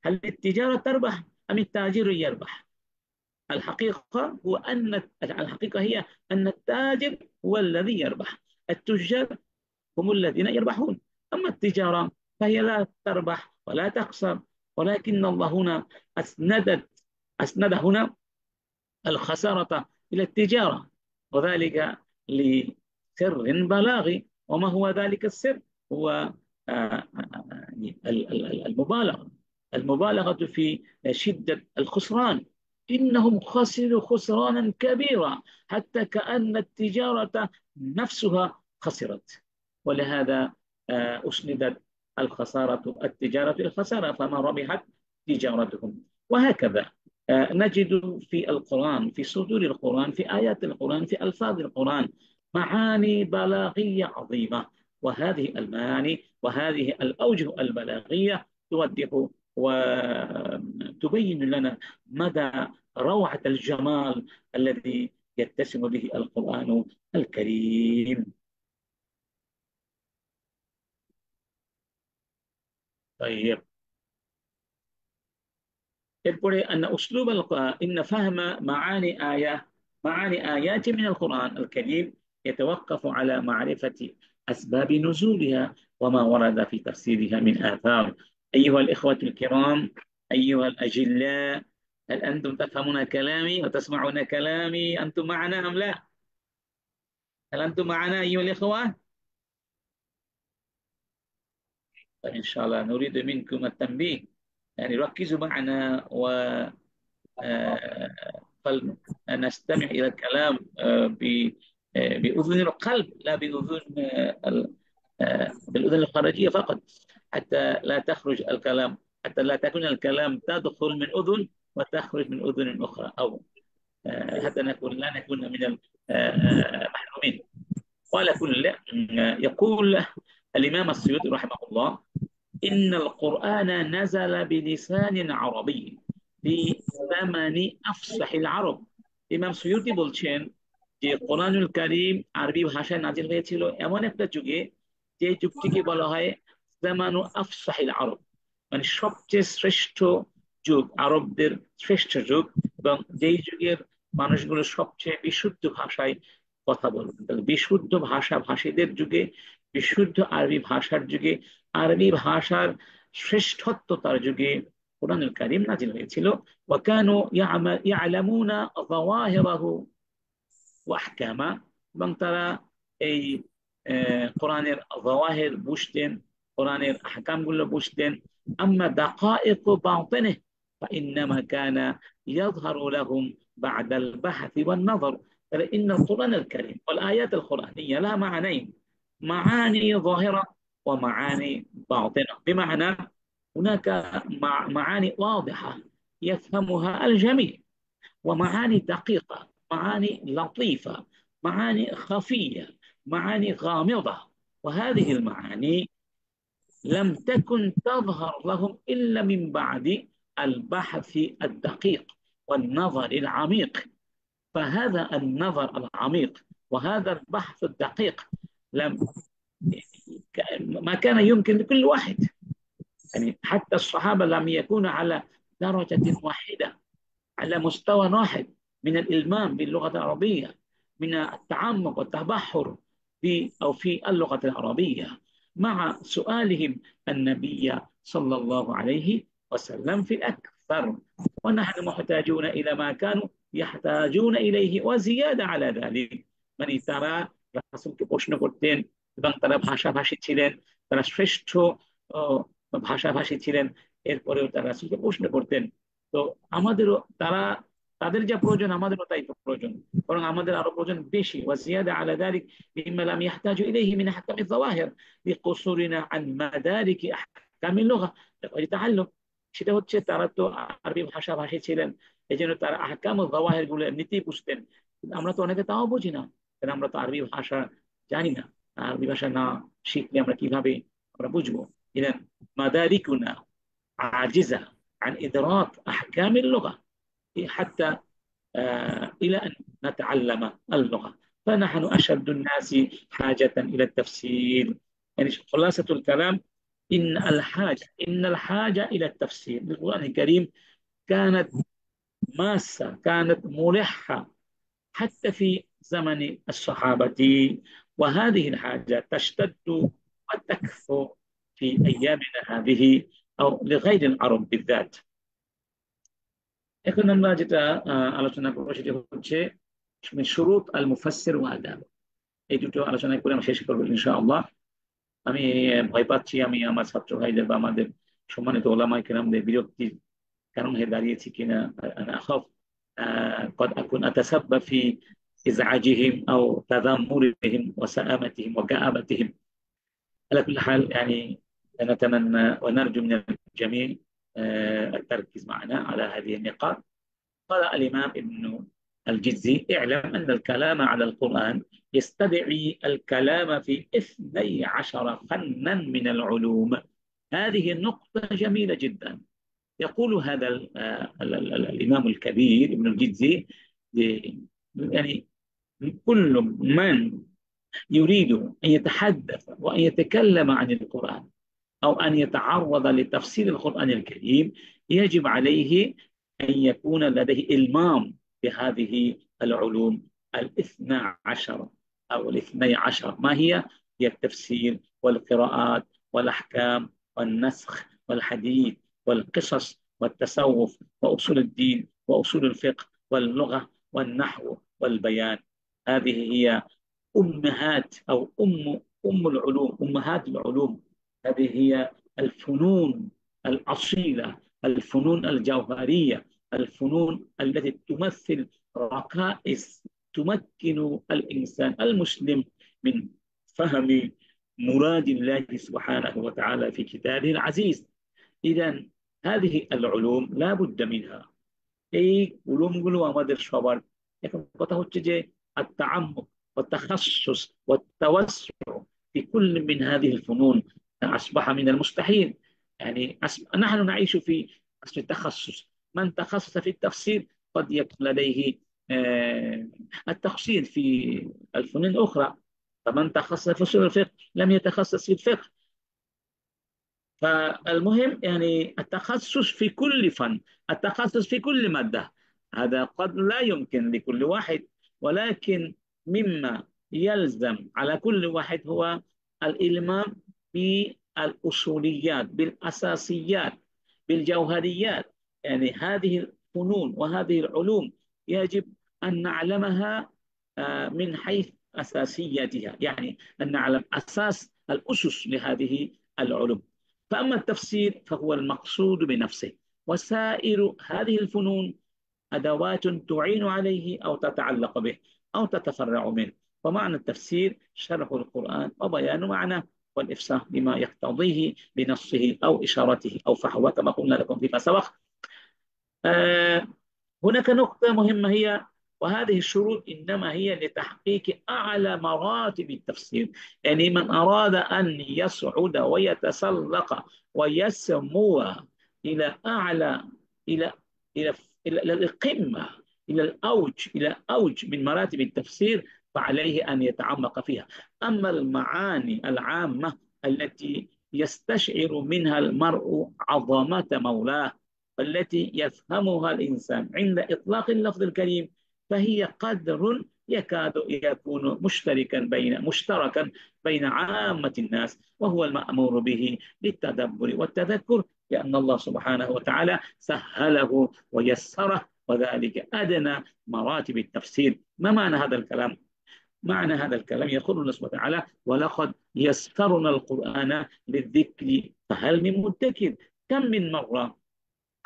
هل التجارة تربح أم التاجر يربح؟ الحقيقة هي أن التاجر هو الذي يربح، التجار هم الذين يربحون. أما التجارة فهي لا تربح ولا تخسر، ولكن الله هنا أسند هنا الخسارة إلى التجارة، وذلك لسر بلاغي. وما هو ذلك السر؟ هو يعني المبالغة في شدة الخسران. إنهم خسروا خسرانا كبيرا حتى كأن التجارة نفسها خسرت، ولهذا أسندت التجارة إلى الخسارة، فما ربحت تجارتهم. وهكذا نجد في القرآن، في صدور القرآن، في آيات القرآن، في ألفاظ القرآن معاني بلاغية عظيمة، وهذه المعاني وهذه الأوجه البلاغية توضح وتبين لنا مدى روعة الجمال الذي يتسم به القرآن الكريم. طيب، এরপরে أن أسلوب إن فهم معاني آيات من القرآن الكريم يتوقف على معرفة أسباب نزولها وما ورد في تفسيرها من آثار. أيها الإخوة الكرام، أيها الأجلاء، هل أنتم تفهمون كلامي وتسمعون كلامي؟ أنتم معنا أم لا؟ هل أنتم معنا أيها الإخوة؟ إن شاء الله نريد منكم التنبيه، يعني ركزوا معنا و فلنستمع إلى الكلام بأذن القلب، لا بأذن بالأذن الخارجية فقط، حتى لا تخرج الكلام، حتى لا تكون الكلام تدخل من أذن وتخرج من أذن أخرى، أو حتى لا نكون من المحرومين. وعلى كل يقول الإمام السيوطي رحمه الله: إن القرآن نزل بلسان عربي في زمن أفصح العرب। ইমাম সুয়ুতি বলছেন যে কোরআনুল কারীম আরবি ভাষায় নাজিল হয়েছিল এমন একটা যুগে, যে যুগটিকে বলা হয় জামানু আফসাহিল আরব, মানে সবচেয়ে শ্রেষ্ঠ যুগ, আরবদের শ্রেষ্ঠ যুগ, এবং যেই যুগের মানুষগুলো সবচেয়ে বিশুদ্ধ ভাষায় কথা বলবে। তাহলে বিশুদ্ধ ভাষীদের যুগে, বিশুদ্ধ আরবি ভাষার যুগে, আরবি ভাষার শ্রেষ্ঠত্বতার যুগে কোরআনুল কারীম নাজিল হয়েছিল। وكانوا يعلمون ظواهره واحكامه, এবং তারা এই কোরআনের যাওয়াহির বুঝতেন, কোরআনের আহকামগুলো বুঝতেন। اما دقائق باطنه فانما كان يظهر لهم بعد البحث والنظر. فإن القرآن الكريم والآيات القرآنية لها معنيين: معاني ظاهرة ومعاني باطنة. بمعنى هناك معاني واضحة يفهمها الجميع، ومعاني دقيقة، معاني لطيفة، معاني خفية، معاني غامضة، وهذه المعاني لم تكن تظهر لهم إلا من بعد البحث الدقيق والنظر العميق. فهذا النظر العميق وهذا البحث الدقيق ما كان يمكن لكل واحد، يعني حتى الصحابة لم يكونوا على درجة واحدة، على مستوى واحد من الإلمام باللغة العربية، من التعمق والتبحر في اللغة العربية، مع سؤالهم النبي صلى الله عليه وسلم في الأكثر، ونحن محتاجون إلى ما كانوا يحتاجون إليه وزيادة على ذلك। মানে তারা রাসূলকে প্রশ্ন করতেন এবং তারা ভাষাভাষী ছিলেন, তারা শ্রেষ্ঠ ভাষাভাষী ছিলেন, এরপরেও তারা রাসূলকে প্রশ্ন করতেন তো আমাদেরও তাদের যা প্রয়োজন আমাদেরও তাই তো প্রয়োজন, বরং আমাদের আরো প্রয়োজন বেশি। ওয়াজিয়াদা আলা যালিক মিম্মা লাম ইয়াহতাজু ইলাইহি মিন আহকামি যাওয়াহির লিকুসুরিনা আন মাদারিকি আহকামি লুগা লিতাআল্লুম। সেটা হচ্ছে তারা তো আরবি ভাষাভাষী ছিলেন, এই জন্য তারা আহকাম ও যাওয়াহির গুলো এমনিতেই বুঝতেন। কিন্তু আমরা তো অনেকে তাও বুঝি না, কারণ আমরা তো আরবি ভাষা জানি না। আরবি ভাষা না শিখলে আমরা কিভাবে আমরা বুঝবো? ইদান মাদারিকুনা عاجزة عن إدراك أحكام اللغة حتى إلى أن نتعلم اللغة، فنحن أشد الناس حاجة إلى التفسير. يعني خلاصة الكلام، إن الحاجة إلى التفسير للقرآن الكريم كانت ماسة، كانت ملحة حتى في زمن الصحابة، وهذه الحاجة تشتد وتكثر في أيامنا هذه أو لغير العرب بالذات. এখন আমরা যেটা আলোচনা করবো সেটা হচ্ছে শুরুত আল মুফাসসির ওয়া আদাব। এই দুটো আলোচনা করে আমি শেষ করবো ইনশাআল্লাহ। আমি ভয় পাচ্ছি আমি আমার ছাত্র ভাইদের বা আমাদের সম্মানিত ওলামায়ে কেরামদের বিরক্তির কারণ হয়ে দাঁড়িয়েছি কিনা। أنا أخاف قد أكون أتسبب في إزعاجهم أو تذمرهم وسآمتهم وكآبتهم. على كل حال يعني نتمنى ونرجو من الجميع التركيز معنا على هذه النقاط. قال الإمام ابن الجزي: اعلم أن الكلام على القرآن يستدعي الكلام في 12 فنا من العلوم. هذه النقطة جميلة جدا. يقول هذا الإمام الكبير ابن الجزي، يعني كل من يريد أن يتحدث وأن يتكلم عن القرآن أو أن يتعرض لتفسير القرآن الكريم يجب عليه أن يكون لديه إلمام بهذه العلوم 12 أو 12. ما هي؟ هي التفسير والقراءات والأحكام والنسخ والحديث والقصص والتصوف وأصول الدين وأصول الفقه واللغة والنحو والبيان. هذه هي أمهات أو أم العلوم، أمهات العلوم. هذه هي الفنون الأصيلة، الفنون الجوهرية، الفنون التي تمثل ركائز تمكن الإنسان المسلم من فهم مراد الله سبحانه وتعالى في كتابه العزيز. إذا هذه العلوم لا بد منها। এই উলুমগুলো আমাদের সবার। এখন কথা হচ্ছে যে التعمق والتخصص والتوسع في كل من هذه الفنون أصبح من المستحيل. يعني نحن نعيش في عصر التخصص. من تخصص في التفسير قد يكون لديه التخصيص في الفنون الأخرى، فمن تخصص في أصول الفقه لم يتخصص في الفقه. فالمهم يعني التخصص في كل فن، التخصص في كل مادة، هذا قد لا يمكن لكل واحد، ولكن مما يلزم على كل واحد هو الإلمام بالأصوليات، بالأساسيات، بالجوهريات. يعني هذه الفنون وهذه العلوم يجب أن نعلمها من حيث أساسياتها، يعني أن نعلم أساس الأسس لهذه العلوم. فأما التفسير فهو المقصود بنفسه، وسائر هذه الفنون أدوات تعين عليه أو تتعلق به أو تتفرع منه. ومعنى التفسير شرح القرآن وبيان معناه والإفصاح بما يقتضيه بنصه أو إشارته أو فحوى، كما قلنا لكم فيما سبق. هناك نقطة مهمة هي، وهذه الشروط إنما هي لتحقيق أعلى مراتب التفسير. يعني من أراد أن يصعد ويتسلق ويسمو إلى أعلى، إلى إلى إلى القمة، إلى أوج من مراتب التفسير، فعليه أن يتعمق فيها. أما المعاني العامة التي يستشعر منها المرء عظمة مولاه التي يفهمها الإنسان عند إطلاق اللفظ الكريم، فهي قدر يكاد يكون مشتركا بين عامة الناس، وهو المأمور به للتدبر والتذكر، لأن الله سبحانه وتعالى سهله ويسره، وذلك أدنى مراتب التفسير. ما معنى هذا الكلام؟ معنى هذا الكلام يقول الله سبحانه وتعالى: ولقد يسرنا القرآن للذكر فهل من مدكر. كم من مرة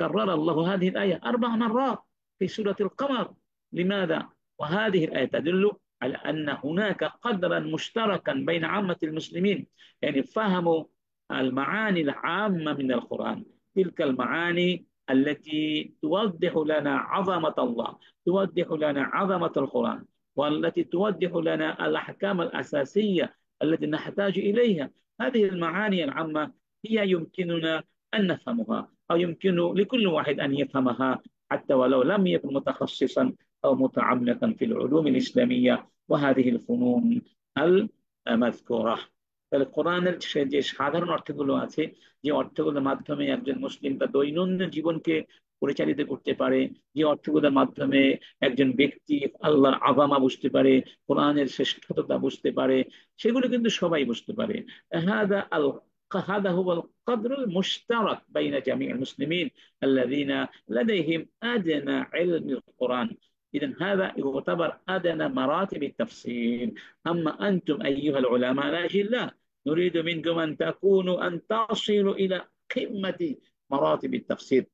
كرر الله هذه الآية 4 مرات في سورة القمر. لماذا؟ وهذه الآية تدل على أن هناك قدرا مشتركا بين عامة المسلمين، يعني فهموا المعاني العامة من القرآن، تلك المعاني التي توضح لنا عظمة الله، توضح لنا عظمة القرآن، والتي توضح لنا الأحكام الأساسية التي نحتاج إليها. هذه المعاني العامة هي يمكننا أن نفهمها، أو يمكن لكل واحد أن يفهمها حتى ولو لم يكن متخصصا أو متعمقا في العلوم الإسلامية وهذه الفنون المذكورة. তাহলে কোরআনের যে সাধারণ অর্থগুলো আছে, যে অর্থগুলোর মাধ্যমে একজন মুসলিম তার দৈনন্দিন জীবনকে পরিচালিত করতে পারে, যে অর্থগুলোর মাধ্যমে একজন ব্যক্তি আল্লাহর আগামা বুঝতে পারে, কোরআনের শ্রেষ্ঠতা বুঝতে পারে, সেগুলো কিন্তু সবাই বুঝতে পারে। هذا هذا هو القدر المشترك بين جميع المسلمين الذين لديهم أدنى علم القرآن. إذا هذا يعتبر أدنى مراتب التفسير. أما أنتم أيها العلماء الأجلاء، نريد منكم أن تكونوا، أن تصلوا إلى قمة مراتب التفسير،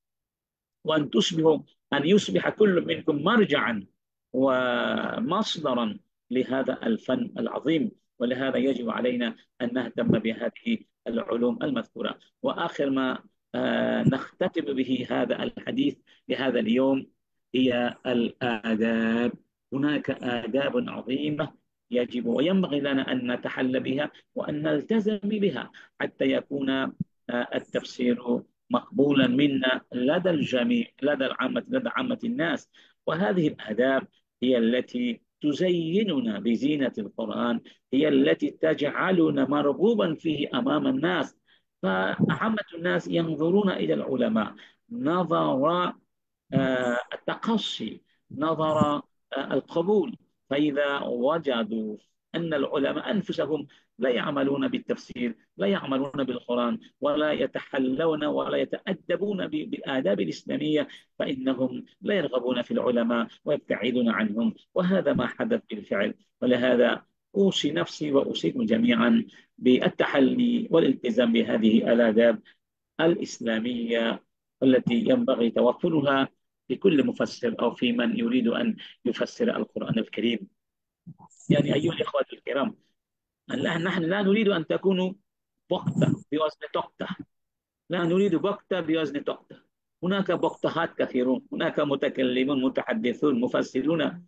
وأن تصبحوا، أن يصبح كل منكم مرجعا ومصدرا لهذا الفن العظيم. ولهذا يجب علينا أن نهتم بهذه العلوم المذكورة. وآخر ما نختتم به هذا الحديث لهذا اليوم هي الآداب. هناك آداب عظيمة يجب وينبغي لنا أن نتحلى بها وأن نلتزم بها حتى يكون التفسير مقبولا منا لدى الجميع، لدى عامة الناس. وهذه الآداب هي التي تزيننا بزينة القرآن، هي التي تجعلنا مرغوبا فيه أمام الناس. فعامة الناس ينظرون إلى العلماء نظر التقصي، نظر القبول. فإذا وجدوا أن العلماء أنفسهم لا يعملون بالتفسير، لا يعملون بالقرآن، ولا يتحلون ولا يتأدبون بالآداب الإسلامية، فإنهم لا يرغبون في العلماء ويبتعدون عنهم. وهذا ما حدث بالفعل. ولهذا أوصي نفسي وأوصيكم جميعا بالتحلي والالتزام بهذه الآداب الإسلامية التي ينبغي توفرها في كل مفسر أو في من يريد أن يفسر القرآن الكريم. يعني أيها الإخوة الكرام، نحن لا نريد أن تكونوا بقتة بوزن تقطة، لا نريد بقتة بوزن تقطة. هناك بقتهات كثيرون، هناك متكلمون، متحدثون، مفسرون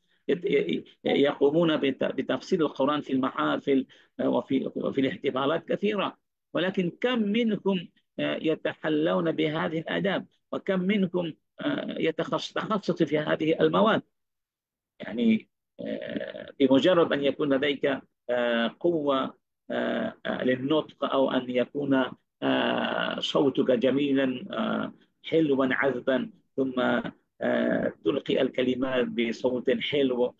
يقومون بتفسير القرآن في المحافل وفي الاحتفالات كثيرة، ولكن كم منكم يتحلون بهذه الآداب، وكم منكم يتخصص في هذه المواد؟ يعني بمجرد أن يكون لديك قوة للنطق، أو أن يكون صوتك جميلا حلوا عذبا، ثم تلقي الكلمات بصوت حلو،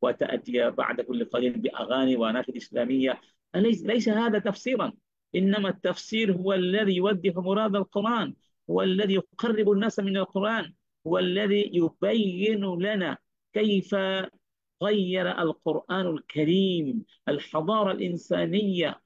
وتأتي بعد كل قليل بأغاني وناشد إسلامية، ليس هذا تفسيرا. إنما التفسير هو الذي يوضح مراد القرآن، هو الذي يقرب الناس من القرآن، هو الذي يبين لنا كيف غير القرآن الكريم الحضارة الإنسانية.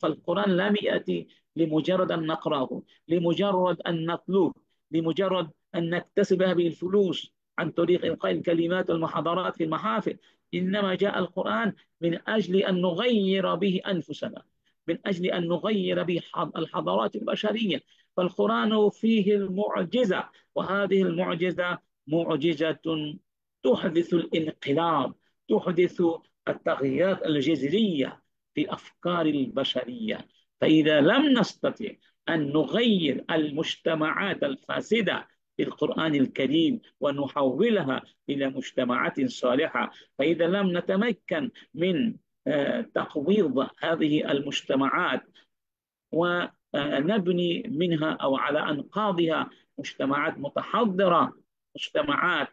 فالقرآن لم يأتي لمجرد أن نقرأه، لمجرد أن نتلوه، لمجرد أن نكتسب به الفلوس عن طريق إلقاء الكلمات والمحاضرات في المحافل. إنما جاء القرآن من أجل أن نغير به أنفسنا، من أجل أن نغير به الحضارات البشرية. فالقرآن فيه المعجزة، وهذه المعجزة معجزة تحدث الانقلاب، تحدث التغييرات الجذرية في أفكار البشرية. فإذا لم نستطع أن نغير المجتمعات الفاسدة بالقرآن الكريم ونحولها إلى مجتمعات صالحة، فإذا لم نتمكن من تقويض هذه المجتمعات ونبني منها أو على أنقاضها مجتمعات متحضرة، مجتمعات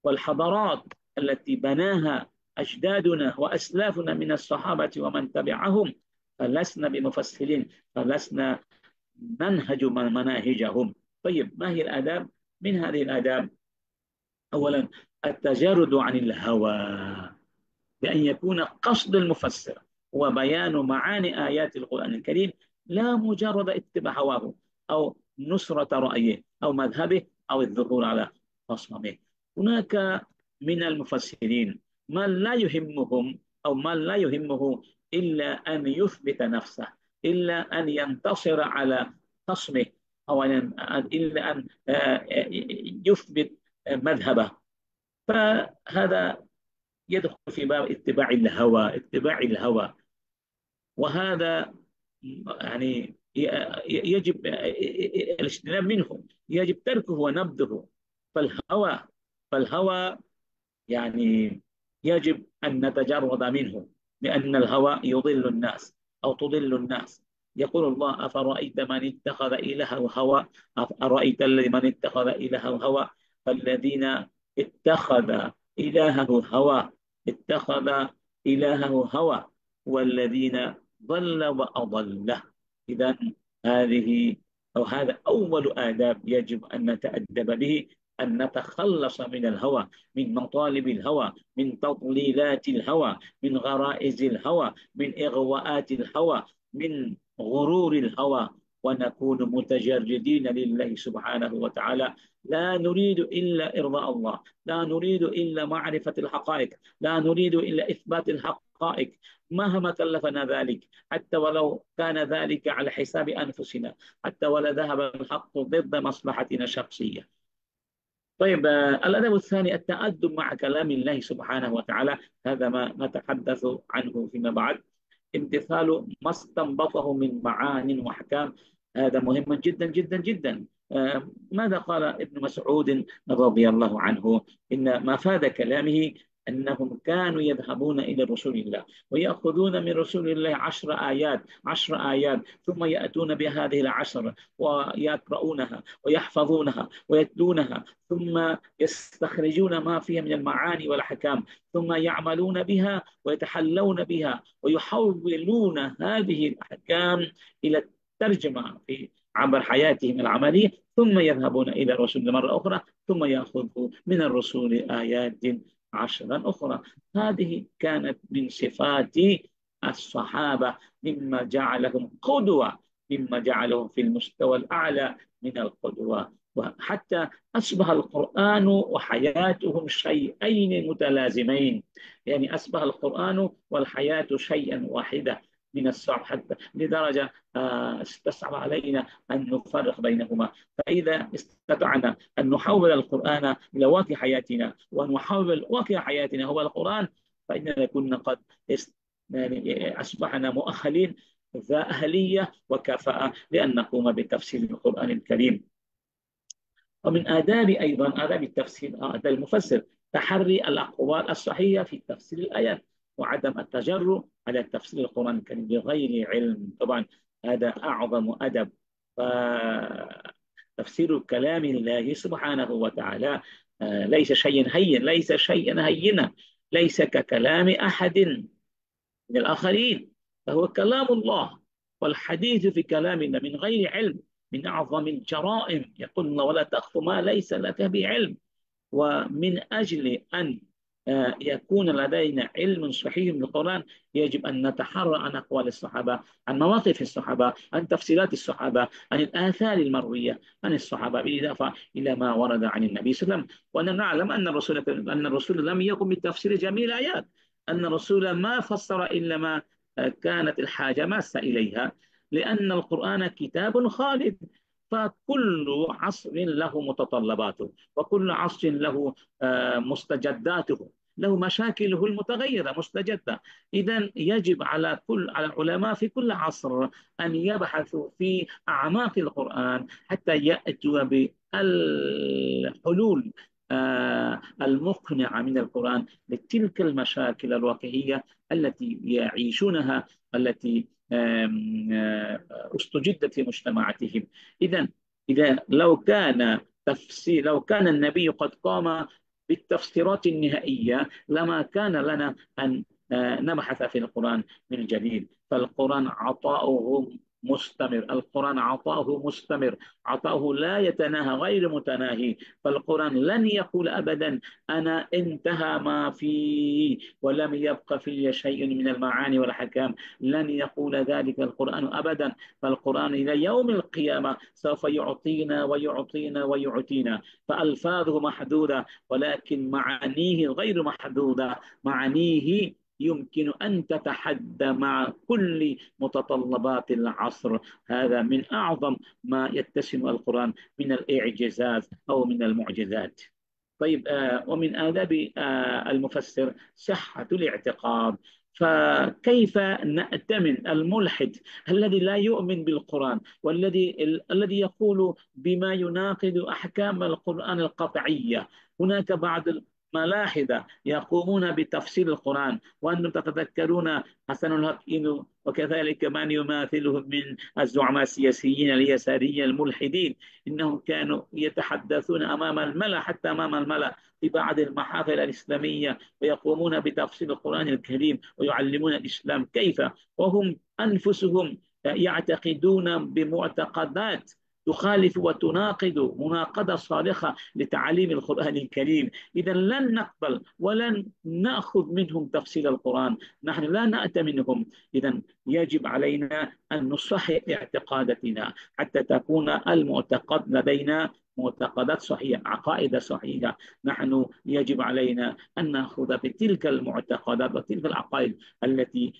والحضارات التي بناها أجدادنا وأسلافنا من الصحابة ومن تبعهم، فلسنا بمفسرين، فلسنا ننهج مناهجهم. طيب، ما هي الآداب؟ من هذه الآداب أولا التجرد عن الهوى، بأن يكون قصد المفسر هو بيان معاني آيات القرآن الكريم، لا مجرد اتباع هواه أو نصرة رأيه أو مذهبه أو الظهور على خصمه. هناك من المفسرين من لا يهمهم أو من لا يهمه إلا أن يثبت نفسه، إلا أن ينتصر على خصمه، أو إلا أن يثبت مذهبه. فهذا يدخل في باب اتباع الهوى، اتباع الهوى. وهذا يعني يجب الاجتناب منه، يجب تركه ونبذه. فالهوى فالهوى يعني يجب أن نتجرد منه، لأن الهوى يضل الناس أو تضل الناس. يقول الله: أفرأيت من اتخذ إلهه هوى، أرأيت الذي من اتخذ إلهه هوى. فالذين اتخذ إلهه هوى اتخذ إلهه هوى، والذين ضل وأضله. إذا هذه أو هذا أول آداب يجب أن نتأدب به، أن نتخلص من الهوى، من مطالب الهوى، من تضليلات الهوى، من غرائز الهوى، من إغواءات الهوى، من غرور الهوى، ونكون متجردين لله سبحانه وتعالى. لا نريد إلا إرضاء الله، لا نريد إلا معرفة الحقائق، لا نريد إلا إثبات الحقائق مهما كلفنا ذلك، حتى ولو كان ذلك على حساب أنفسنا، حتى ولو ذهب الحق ضد مصلحتنا الشخصية. طيب، الأدب الثاني التأدب مع كلام الله سبحانه وتعالى. هذا ما نتحدث عنه فيما بعد. امتثال ما استنبطه من معان وأحكام، هذا مهم جدا جدا جدا. ماذا قال ابن مسعود رضي الله عنه؟ إن مفاد كلامه أنهم كانوا يذهبون إلى رسول الله ويأخذون من رسول الله 10 آيات 10 آيات، ثم يأتون بهذه ال10 ويقرؤونها ويحفظونها ويتلونها، ثم يستخرجون ما فيها من المعاني والأحكام، ثم يعملون بها ويتحلون بها ويحولون هذه الأحكام إلى الترجمة في عبر حياتهم العملية، ثم يذهبون إلى الرسول مرة أخرى، ثم يأخذوا من الرسول آيات 10 أخرى. هذه كانت من صفات الصحابة، مما جعلهم قدوة، مما جعلهم في المستوى الأعلى من القدوة. وحتى أصبح القرآن وحياتهم شيئين متلازمين، يعني أصبح القرآن والحياة شيئا واحدا من الصعب، حتى لدرجة استصعب علينا أن نفرق بينهما. فإذا استطعنا أن نحول القرآن إلى واقع حياتنا، وأن نحول واقع حياتنا هو القرآن، فإننا كنا قد يعني أصبحنا مؤهلين، ذا أهلية وكفاءة لأن نقوم بتفسير القرآن الكريم. ومن آداب أيضا آداب التفسير، آداب المفسر، تحري الأقوال الصحيحة في تفسير الآيات، وعدم التجرؤ على تفسير القرآن الكريم بغير علم. طبعا هذا أعظم أدب. فتفسير كلام الله سبحانه وتعالى ليس شيئا هين، ليس شيئا هينا، ليس ككلام أحد من الآخرين، فهو كلام الله. والحديث في كلام الله من غير علم من أعظم الجرائم. يقول الله: ولا تخف ما ليس لك به علم. ومن أجل أن يكون لدينا علم صحيح من القرآن، يجب أن نتحرى عن أقوال الصحابة، عن مواقف الصحابة، عن تفسيرات الصحابة، عن الآثار المروية عن الصحابة، بالإضافة إلى ما ورد عن النبي صلى الله عليه وسلم. وأن نعلم أن الرسول لم يقم بتفسير جميع الآيات، أن الرسول ما فسر إلا ما كانت الحاجة ماسة إليها، لأن القرآن كتاب خالد، فكل عصر له متطلباته، وكل عصر له مستجداته، له مشاكله المتغيرة مستجدة. إذا يجب على العلماء في كل عصر أن يبحثوا في أعماق القرآن حتى يأتوا بالحلول المقنعة من القرآن لتلك المشاكل الواقعية التي يعيشونها، التي استجدت في مجتمعاتهم. إذا لو كان النبي قد قام بالتفسيرات النهائية، لما كان لنا أن نبحث في القرآن من جديد. فالقرآن عطاؤه مستمر. القرآن عطاؤه مستمر، عطاؤه لا يتناهى، غير متناهي. فالقرآن لن يقول أبدا أنا انتهى ما فيه ولم يبق في شيء من المعاني والحكام، لن يقول ذلك القرآن أبدا. فالقرآن إلى يوم القيامة سوف يعطينا ويعطينا ويعطينا. فألفاظه محدودة ولكن معانيه غير محدودة، معانيه يمكن أن تتحدى مع كل متطلبات العصر. هذا من أعظم ما يتسم القرآن من الإعجازات أو من المعجزات. طيب، ومن آداب المفسر صحة الاعتقاد. فكيف نأتمن الملحد الذي لا يؤمن بالقرآن والذي يقول بما يناقض أحكام القرآن القطعية؟ هناك بعض الملاحدة يقومون بتفسير القرآن، وأنتم تتذكرون حسن الحق وكذلك من يماثلهم من الزعماء السياسيين اليساريين الملحدين، إنهم كانوا يتحدثون أمام الملأ، حتى أمام الملأ في بعض المحافل الإسلامية، ويقومون بتفسير القرآن الكريم ويعلمون الإسلام كيف، وهم أنفسهم يعتقدون بمعتقدات تخالف وتناقض مناقضة صارخة لتعاليم القرآن الكريم. إذا لن نقبل ولن نأخذ منهم تفسير القرآن، نحن لا نأتمنهم. إذا يجب علينا أن نصحح اعتقاداتنا حتى تكون المعتقد لدينا معتقدات صحيحة، عقائد صحيحة. نحن يجب علينا أن نأخذ بتلك المعتقدات وتلك العقائد التي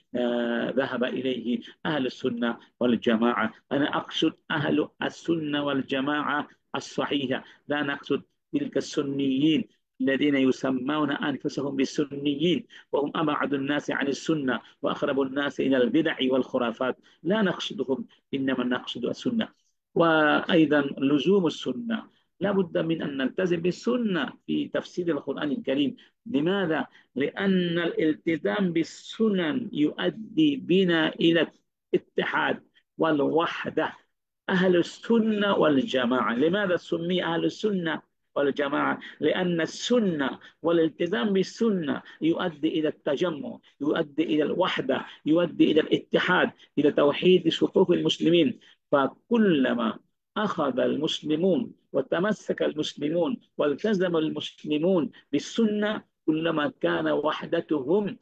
ذهب إليه أهل السنة والجماعة. أنا أقصد أهل السنة والجماعة الصحيحة، لا نقصد تلك السنيين الذين يسمون أنفسهم بالسنيين وهم أبعد الناس عن السنة وأقرب الناس إلى البدع والخرافات. لا نقصدهم، إنما نقصد السنة. وأيضا لزوم السنة، لا بد من أن نلتزم بالسنة في تفسير القرآن الكريم. لماذا؟ لأن الالتزام بالسنن يؤدي بنا إلى الاتحاد والوحدة. أهل السنة والجماعة، لماذا سمي أهل السنة والجماعة؟ لأن السنة والالتزام بالسنة يؤدي إلى التجمع، يؤدي إلى الوحدة، يؤدي إلى الاتحاد، إلى توحيد صفوف المسلمين. فكلما أخذ المسلمون وتمسك المسلمون والتزم المسلمون بالسنة، كلما كان وحدتهم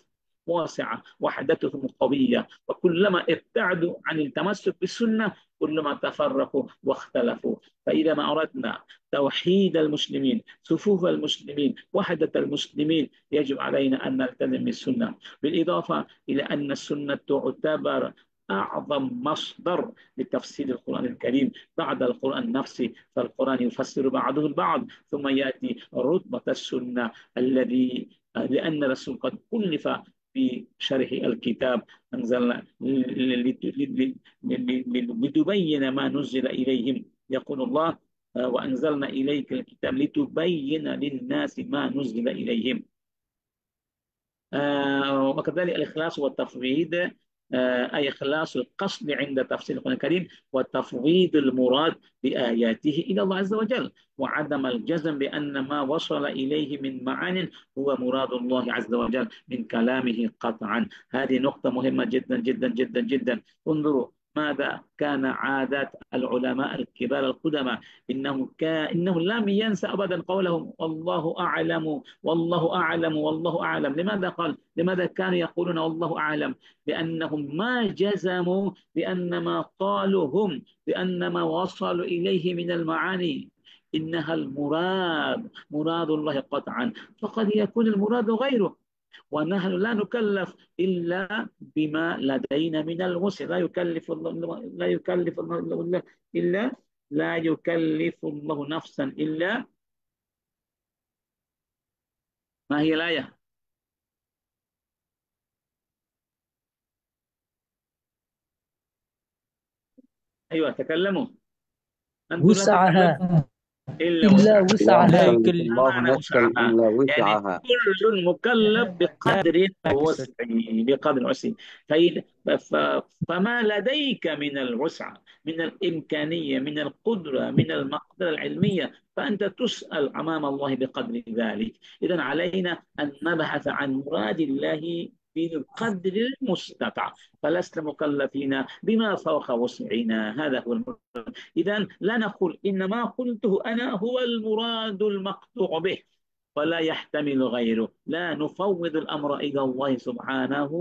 واسعة، وحدتهم قوية. وكلما ابتعدوا عن التمسك بالسنة كلما تفرقوا واختلفوا. فإذا ما أردنا توحيد المسلمين، صفوف المسلمين، وحدة المسلمين، يجب علينا أن نلتزم بالسنة. بالإضافة إلى أن السنة تعتبر أعظم مصدر لتفسير القرآن الكريم بعد القرآن نفسه. فالقرآن يفسر بعضه البعض، ثم يأتي رتبة السنة الذي لأن الرسول قد كلف في شرح الكتاب، أنزلنا لتبين ما نزل إليهم. يقول الله وأنزلنا إليك الكتاب لتبين للناس ما نزل إليهم. وكذلك الإخلاص والتفويض، أي إخلاص القصد عند تفسير القرآن الكريم وتفويض المراد بآياته إلى الله عز وجل، وعدم الجزم بأن ما وصل إليه من معان هو مراد الله عز وجل من كلامه قطعا. هذه نقطة مهمة جدا جدا جدا جدا. انظروا ماذا كان عادات العلماء الكبار القدماء. إنهم لم ينسى أبدا قولهم والله أعلم والله أعلم والله أعلم. لماذا كانوا يقولون والله أعلم؟ لأنهم ما جزموا بأن ما قالوا هم، بأن ما وصلوا إليه من المعاني إنها مراد الله قطعا. فقد يكون المراد غيره، ونحن لا نكلف إلا بما لدينا من الوسع. لا يكلف الله نفسا إلا ما هي الآية؟ أيوة تكلموا، أنتم لا وسعها تتكلموا. إلا إلا وسعها. لا وسعها. يكلف ما الله معنى نفسا وسعها؟ إلا يعني وسعها. كل مكلف بقدر وسعه، بقدر وسعه. فما لديك من الوسع، من الإمكانية، من القدرة، من المقدرة العلمية، فأنت تسأل أمام الله بقدر ذلك. إذا علينا أن نبحث عن مراد الله بالقدر المستطاع، فلسنا مكلفين بما فوق وسعنا. هذا هو المراد. إذا لا نقول إن ما قلته أنا هو المراد المقطوع به ولا يحتمل غيره، لا، نفوض الأمر إلى الله سبحانه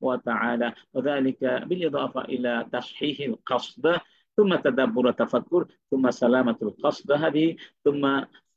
وتعالى، وذلك بالإضافة إلى تصحيح القصد، ثم تدبر تفكر، ثم سلامة القصد هذه، ثم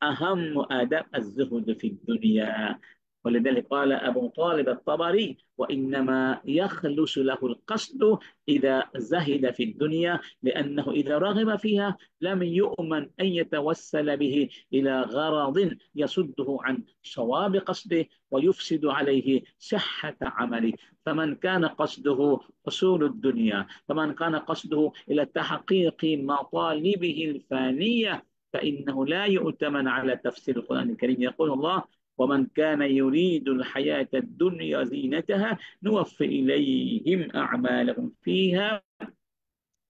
أهم آداب الزهد في الدنيا. ولذلك قال أبو طالب الطبري: وإنما يخلص له القصد إذا زهد في الدنيا، لأنه إذا رغب فيها لم يؤمن أن يتوسل به إلى غرض يصده عن صواب قصده ويفسد عليه صحة عمله. فمن كان قصده حصول الدنيا، فمن كان قصده إلى تحقيق مطالبه الفانية، فإنه لا يؤتمن على تفسير القرآن الكريم. يقول الله: ومن كان يريد الحياة الدنيا زينتها نوفي إليهم أعمالهم فيها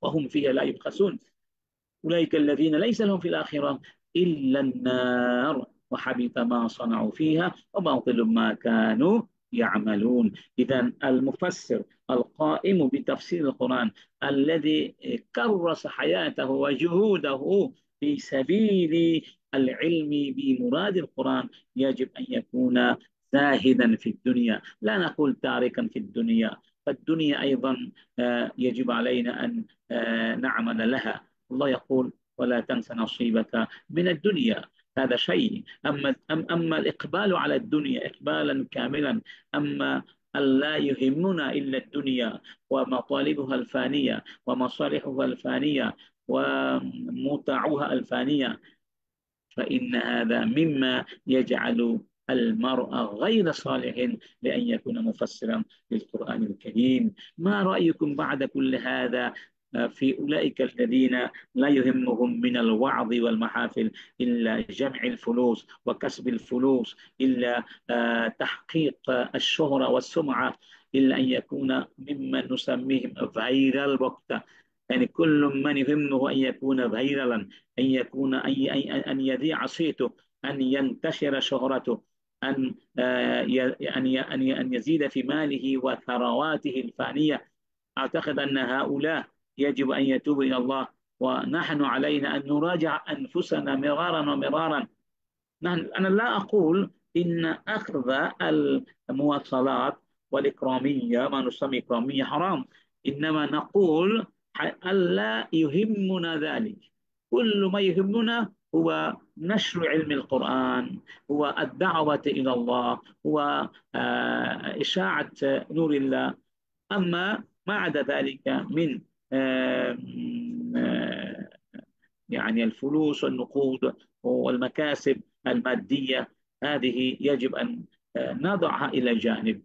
وهم فيها لا يبخسون، أولئك الذين ليس لهم في الآخرة إلا النار وحبط ما صنعوا فيها وباطل ما كانوا يعملون. إذا المفسر القائم بتفسير القرآن الذي كرس حياته وجهوده في سبيل العلم بمراد القرآن يجب أن يكون زاهدا في الدنيا، لا نقول تاركا في الدنيا، فالدنيا أيضا يجب علينا أن نعمل لها. الله يقول: ولا تنس نصيبك من الدنيا. هذا شيء. أما الإقبال على الدنيا إقبالا كاملا، أما ألا يهمنا إلا الدنيا ومطالبها الفانية ومصالحها الفانية ومتعها الفانية، فإن هذا مما يجعل المرء غير صالح لأن يكون مفسرا للقرآن الكريم. ما رأيكم بعد كل هذا في أولئك الذين لا يهمهم من الوعظ والمحافل إلا جمع الفلوس وكسب الفلوس، إلا تحقيق الشهرة والسمعة، إلا أن يكون ممن نسميهم فايرال وقت، يعني كل من يهمه أن يكون فايرالا، أن يكون أن يذيع صيته، أن ينتشر شهرته، أن أن يزيد في ماله وثرواته الفانية. أعتقد أن هؤلاء يجب أن يتوبوا إلى الله، ونحن علينا أن نراجع أنفسنا مرارا ومرارا. أنا لا أقول إن أخذ المواصلات والإكرامية، ما نسمي إكرامية، حرام، إنما نقول ألا يهمنا ذلك. كل ما يهمنا هو نشر علم القرآن، هو الدعوة إلى الله، هو إشاعة نور الله. أما ما عدا ذلك من آه، آه، يعني الفلوس والنقود والمكاسب المادية، هذه يجب أن نضعها إلى جانب.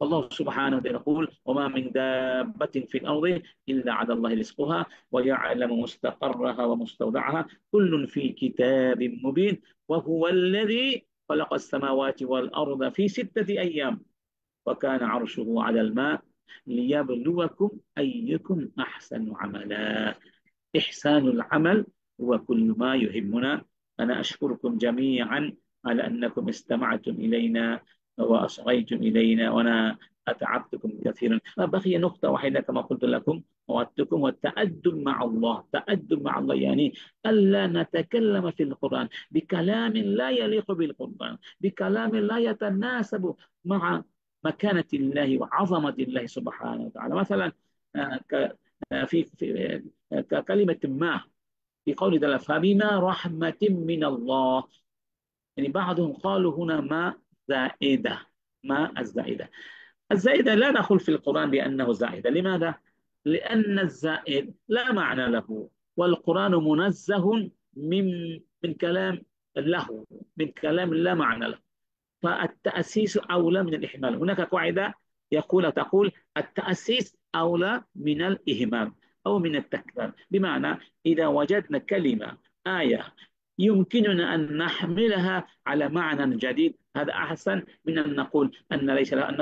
والله سبحانه وتعالى يقول: وما من دابة في الأرض إلا على الله رزقها ويعلم مستقرها ومستودعها كل في كتاب مبين وهو الذي خلق السماوات والأرض في 6 أيام وكان عرشه على الماء ليبلوكم أيكم أحسن عملا. إحسان العمل هو كل ما يهمنا. أنا أشكركم جميعا على أنكم استمعتم إلينا وأصغيتم إلينا، وأنا أتعبتكم كثيرا. بقي نقطة واحدة كما قلت لكم وعدتكم: والتأدب مع الله. تأدب مع الله يعني ألا نتكلم في القرآن بكلام لا يليق بالقرآن، بكلام لا يتناسب مع مكانة الله وعظمة الله سبحانه وتعالى. مثلا في ككلمة ما في قول تعالى: فبما رحمة من الله. يعني بعضهم قالوا هنا ما زائدة، ما الزائدة. الزائدة لا نقول في القرآن بأنه زائدة. لماذا؟ لأن الزائد لا معنى له، والقرآن منزه من كلام له، من كلام لا معنى له، فالتأسيس أولى من الإهمال. هناك قاعدة تقول: التأسيس أولى من الإهمال أو من التكرار. بمعنى إذا وجدنا كلمة، آية، يمكننا أن نحملها على معنى جديد، هذا أحسن من أن نقول أنه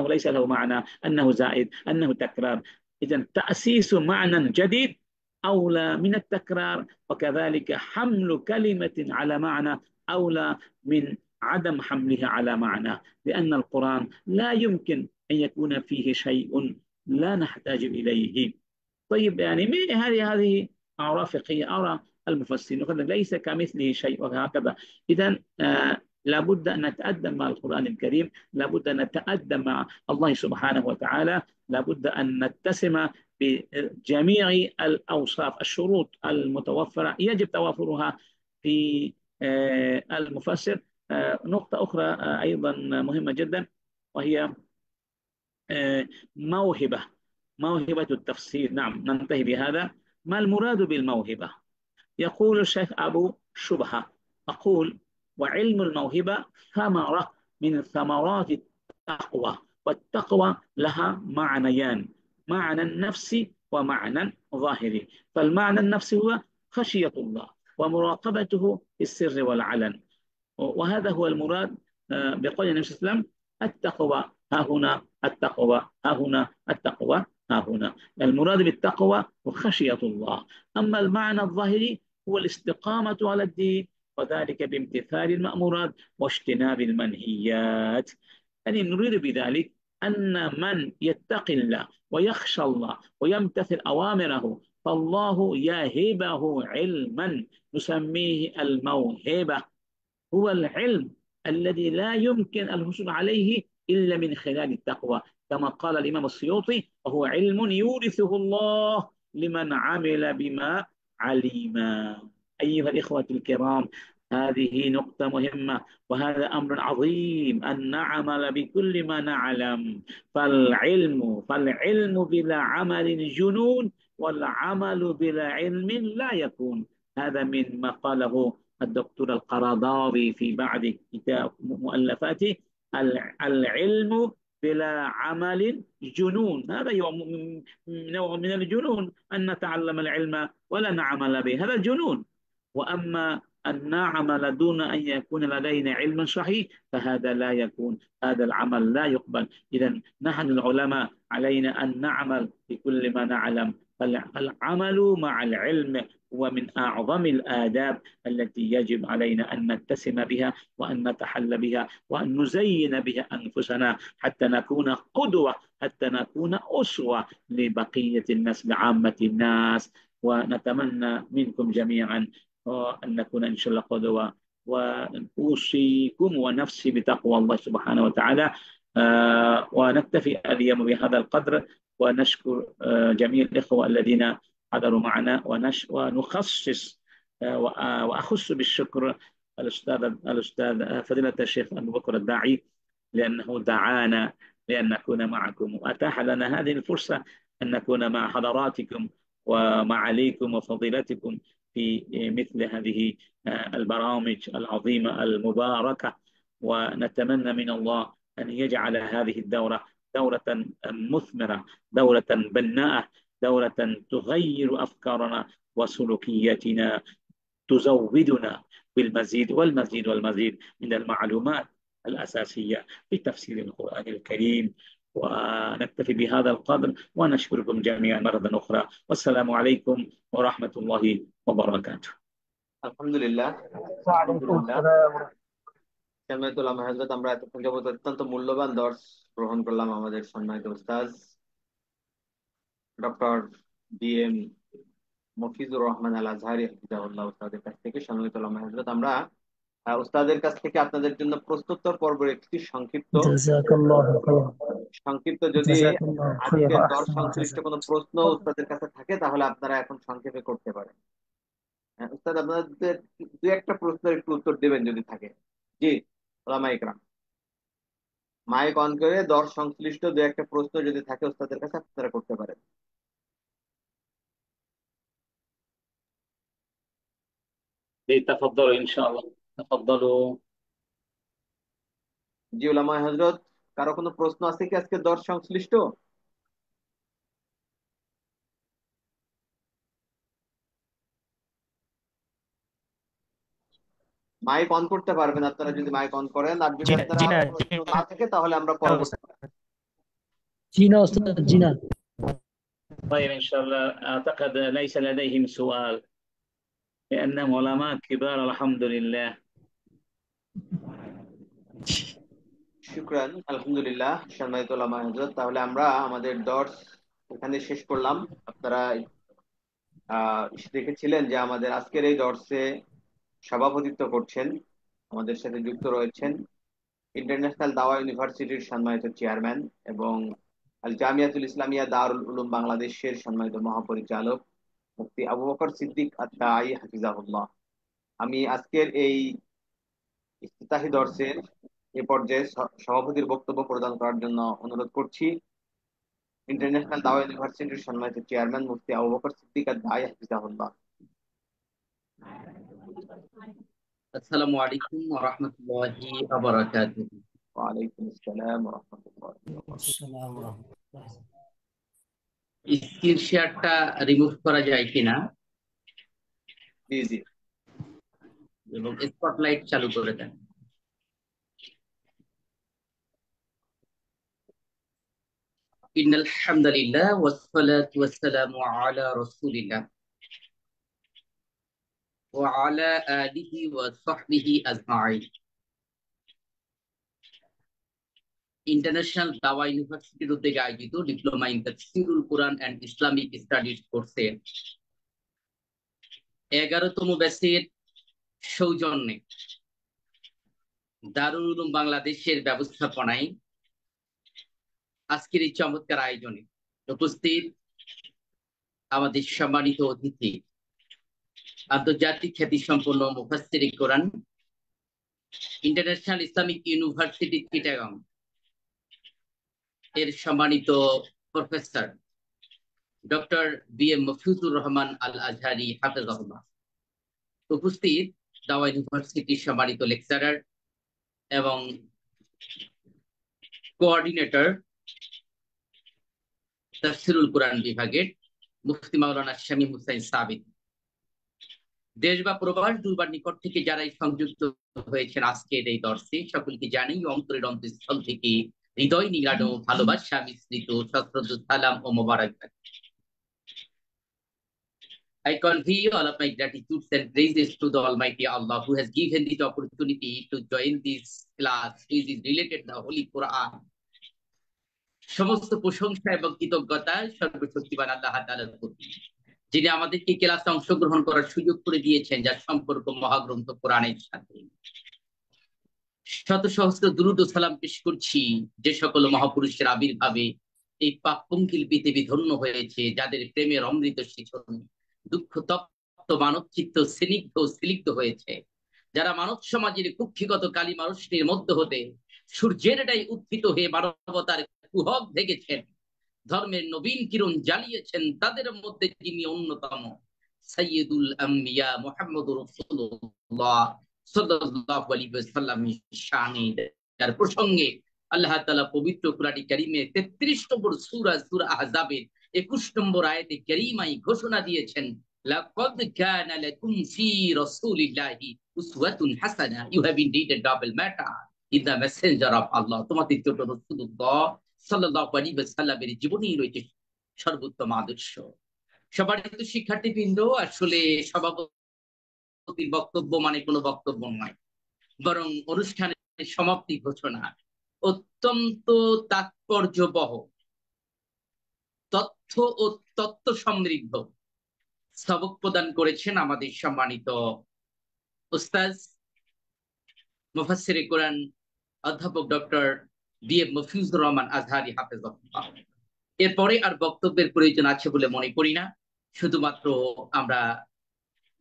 ليس له معنى، أنه زائد، أنه تكرار. إذا تأسيس معنى جديد أولى من التكرار، وكذلك حمل كلمة على معنى أولى من عدم حملها على معنى، لأن القرآن لا يمكن أن يكون فيه شيء لا نحتاج إليه. طيب يعني هذه أعراف فقهية. أرى المفسرين يقول ليس كمثله شيء وهكذا. إذا لابد أن نتأدب مع القرآن الكريم، لابد أن نتأدب مع الله سبحانه وتعالى، لابد أن نتسم بجميع الأوصاف، الشروط المتوفرة يجب توافرها في المفسر. نقطة أخرى أيضا مهمة جدا، وهي موهبة، موهبة التفسير. نعم، ننتهي بهذا. ما المراد بالموهبة؟ يقول الشيخ أبو شبهة، أقول: وعلم الموهبة ثمرة من ثمرات التقوى، والتقوى لها معنيان: معنى النفسي ومعنى ظاهري. فالمعنى النفسي هو خشية الله ومراقبته في السر والعلن، وهذا هو المراد بقول النبي صلى الله عليه وسلم: التقوى ها هنا، التقوى ها هنا، التقوى ها هنا. المراد بالتقوى وخشية الله. أما المعنى الظاهري هو الاستقامة على الدين، وذلك بامتثال المأمورات واجتناب المنهيات. يعني نريد بذلك أن من يتقي الله ويخشى الله ويمتثل أوامره فالله يهبه علما نسميه الموهبة. هو العلم الذي لا يمكن الحصول عليه إلا من خلال التقوى، كما قال الإمام السيوطي: وهو علم يورثه الله لمن عمل بما علم. أيها الإخوة الكرام، هذه نقطة مهمة، وهذا أمر عظيم أن نعمل بكل ما نعلم. فالعلم بلا عمل جنون، والعمل بلا علم لا يكون. هذا من ما قاله الدكتور القرضاوي في بعض كتاب مؤلفاته: العلم بلا عمل جنون. هذا نوع من الجنون أن نتعلم العلم ولا نعمل به، هذا جنون. وأما أن نعمل دون أن يكون لدينا علم صحيح فهذا لا يكون، هذا العمل لا يقبل. إذا نحن العلماء علينا أن نعمل بكل ما نعلم. فالعمل مع العلم هو من أعظم الآداب التي يجب علينا أن نتسم بها وأن نتحلى بها وأن نزين بها أنفسنا، حتى نكون قدوة، حتى نكون أسوة لبقية الناس، لعامة الناس. ونتمنى منكم جميعا أن نكون إن شاء الله قدوة. وأوصيكم ونفسي بتقوى الله سبحانه وتعالى. ونكتفي اليوم بهذا القدر، ونشكر جميع الإخوة الذين حضروا معنا، ونخصص وأخص بالشكر الأستاذ فضيلة الشيخ أبو بكر الداعي، لأنه دعانا لأن نكون معكم، وأتاح لنا هذه الفرصة أن نكون مع حضراتكم ومعاليكم وفضيلتكم في مثل هذه البرامج العظيمة المباركة. ونتمنى من الله أن يجعل هذه الدورة دورة مثمرة، دورة بناءة، دورة تغير أفكارنا وسلوكياتنا، تزودنا بالمزيد والمزيد والمزيد من المعلومات الأساسية في تفسير القرآن الكريم. ونكتفي بهذا القدر، ونشكركم جميعا مرة أخرى، والسلام عليكم ورحمة الله وبركاته. الحمد لله। الحمد وعليكم لله। السلام ورحمة জামিয়াতুল আলম হযরত, আমরা এতক্ষণ যাবত অত্যন্ত মূল্যবান দর্শ গ্রহণ করলাম আমাদের সম্মানিত উস্তাজ ডক্টর BM মফিজুর রহমান আল আজহারি হাফিজাহুল্লাহ উস্তাদের কাছ থেকে। সম্মানিত আলম হযরত, আমরা উস্তাদের কাছ থেকে আপনাদের জন্য প্রশ্নোত্তর পর্বের একটি সংক্ষিপ্ত جزاك الله خيرا. সংক্ষিপ্ত যদি جزاك الله خيرا আজকের দর্শ أحسن সংশ্লিষ্ট الجزاء. কোনো প্রশ্ন উস্তাদের কাছে থাকে তাহলে আপনারা এখন সংক্ষেপে করতে পারেন। উস্তাদ, আপনাদের দু একটা প্রশ্নের একটু উত্তর দেবেন যদি থাকে। জি, ওলামা ইকরাম, মাইক অন করে দর্শ সংশ্লিষ্ট দু একটা প্রশ্ন যদি থাকে উস্তাদের কাছে আপনারা করতে পারেন। تفضلوا إن شاء الله، تفضلوا. জি ওলামা হযরত, কারো কোনো প্রশ্ন আছে কি আজকে দর্শ সংশ্লিষ্ট? মাইক অন করতে পারবেন আপনারা যদি মাইক অন করেন, আর যদি جينا আপনারা جينا প্রশ্ন না جينا থাকে তাহলে আমরা পরবর্তী। جينا أستاذ جينا. طيب إن شاء الله، أعتقد ليس لديهم سؤال لأنهم علماء كبار الحمد لله. শুকরান, আলহামদুলিল্লাহ। সম্মানিত ওলামা হযরত, তাহলে আমরা আমাদের দর্স এখানে শেষ করলাম। আপনারা আহ দেখেছিলেন যে আমাদের আজকের এই দর্সে সভাপতিত্ব করছেন, আমাদের সাথে যুক্ত রয়েছেন ইন্টারন্যাশনাল দাওয়া ইউনিভার্সিটির সম্মানিত চেয়ারম্যান এবং আল জামিয়াতুল ইসলামিয়া দারুল উলুম বাংলাদেশের সম্মানিত মহাপরিচালক মুফতি আবু বকর সিদ্দিক আত-তাই হাফিজাহুল্লাহ। আমি আজকের এই ইফতিতাহি দর্সের এ পর্যায়ে সভাপতির বক্তব্য প্রদান করার জন্য অনুরোধ করছি ইন্টারন্যাশনাল দাওয়া ইউনিভার্সিটির সম্মানিত চেয়ারম্যান মুফতি আবু বকর সিদ্দিক আত-তাই হাফিজাহুল্লাহ। আসসালামু আলাইকুম ওয়া রাহমাতুল্লাহি ওয়া বারাকাতুহু। ওয়ালাইকুম আসসালাম ওয়া রাহমাতুল্লাহ। স্ক্রিন শেয়ারটা রিমুভ করা যায় কিনা জি জি। এবং স্পটলাইট চালু করে দেন। ইন্নাল হামদালিল্লাহ ওয়াস সালাতু ওয়াস সালামু আলা রাসূলিল্লাহ ওয়া আলা আলিহি ওয়া সাহবিহি আজমাইন। ইন্টারন্যাশনাল দাওয়া ইউনিভার্সিটির উদ্যোগে আয়োজিত diploma in Tafsirul Quran and Islamic studies কোর্সে 11তম ব্যাচের সৌজন্যে দারুল উলুম বাংলাদেশের ব্যবস্থাপনায় আজকের এই চমৎকার আয়োজনে উপস্থিত আমাদের সম্মানিত অতিথি, আন্তর্জাতিক খ্যাতিসম্পন্ন মুফাসসির কোরআন, ইন্টারন্যাশনাল ইসলামিক ইউনিভার্সিটি চিটাগং এর সম্মানিত প্রফেসর ডক্টর বি.এম. মফিজুর রহমান আল আজহারি হাফেজাহুল্লাহ, উপস্থিত দাওয়া ইউনিভার্সিটির সম্মানিত লেকচারার এবং কোঅর্ডিনেটর তাফসীরুল কুরআন বিভাগের মুফতি মাওলানা শামীম হুসাইন সাবিত, দেশ বা প্রবাস দুবার নিকট থেকে যারা সংযুক্ত হয়েছেন আজকের এই দর্শে, সকলকে জানি অন্তরের অন্তঃস্থল থেকে হৃদয় নিগাড় ভালোবাসা মিশ্রিত সশ্রদ্ধ সালাম ও মোবারকবাদ। I convey all of my gratitude and praises to the Almighty Allah who has given this opportunity to join this class which is related to the Holy Quran. সমস্ত প্রশংসা এবং কৃতজ্ঞতা সর্বশক্তিমান আল্লাহ তাআলার প্রতি, যিনি আমাদেরকে ক্লাসে অংশগ্রহণ করার সুযোগ করে দিয়েছেন, যার সম্পর্ক মহাগ্রন্থ কোরআনের সাথে। শত সহস্র দুরূদ ও সালাম পেশ করছি যে সকল মহাপুরুষের আবির্ভাবে এই পাপপঙ্কিল পৃথিবী ধন্য হয়েছে, যাদের প্রেমের অমৃত সিঁচনে দুঃখ তপ্ত মানব চিত্ত স্নিগ্ধ হয়েছে, যারা মানব সমাজের কুক্ষিগত কালিমা রশ্মির মধ্য হতে সূর্যের ন্যায় উত্থিত হয়ে মানবতার কুহক দেখেছেন, ধর্মের নবীন কিরণ জ্বালিয়েছেন, তাদের মধ্যে যিনি অন্যতম সাইয়্যিদুল আম্বিয়া মুহাম্মদুর রাসূলুল্লাহ সাল্লাল্লাহু আলাইহি ওয়াসাল্লামের শানে, যার প্রসঙ্গে আল্লাহ তাআলা পবিত্র কোরআন কারীমে 33 নম্বর সূরা আহজাবের 21 নম্বর আয়াতে কারীমায় ঘোষণা দিয়েছেন, লাকাদ কানা লাকুম ফি রাসূলিল্লাহি উসওয়াতুন হাসানাহ, you have indeed a double matter in the messenger of Allah. তোমাদের জন্য রাসূলুল্লাহ সাল্লাল্লাহু আলাইহি ওয়াসাল্লামের জীবনী রয়েছে সর্বোত্তম আদর্শ। সম্মানিত শিক্ষার্থীবৃন্দ, আসলে সভাপতির বক্তব্য মানে কোনো বক্তব্য নয়, বরং অনুষ্ঠানের সমাপ্তি ঘোষণা। অত্যন্ত তাৎপর্যবহ, তথ্য ও তত্ত্ব সমৃদ্ধ সবক প্রদান করেছেন আমাদের সম্মানিত উস্তাজ মুফাসসিরে কোরআন অধ্যাপক ডক্টর বি.এম. মফিজুর রহমান আজহারি হাফেজাহুল্লাহ। এরপরে আর বক্তব্যের প্রয়োজন আছে বলে মনে করি না, শুধুমাত্র আমরা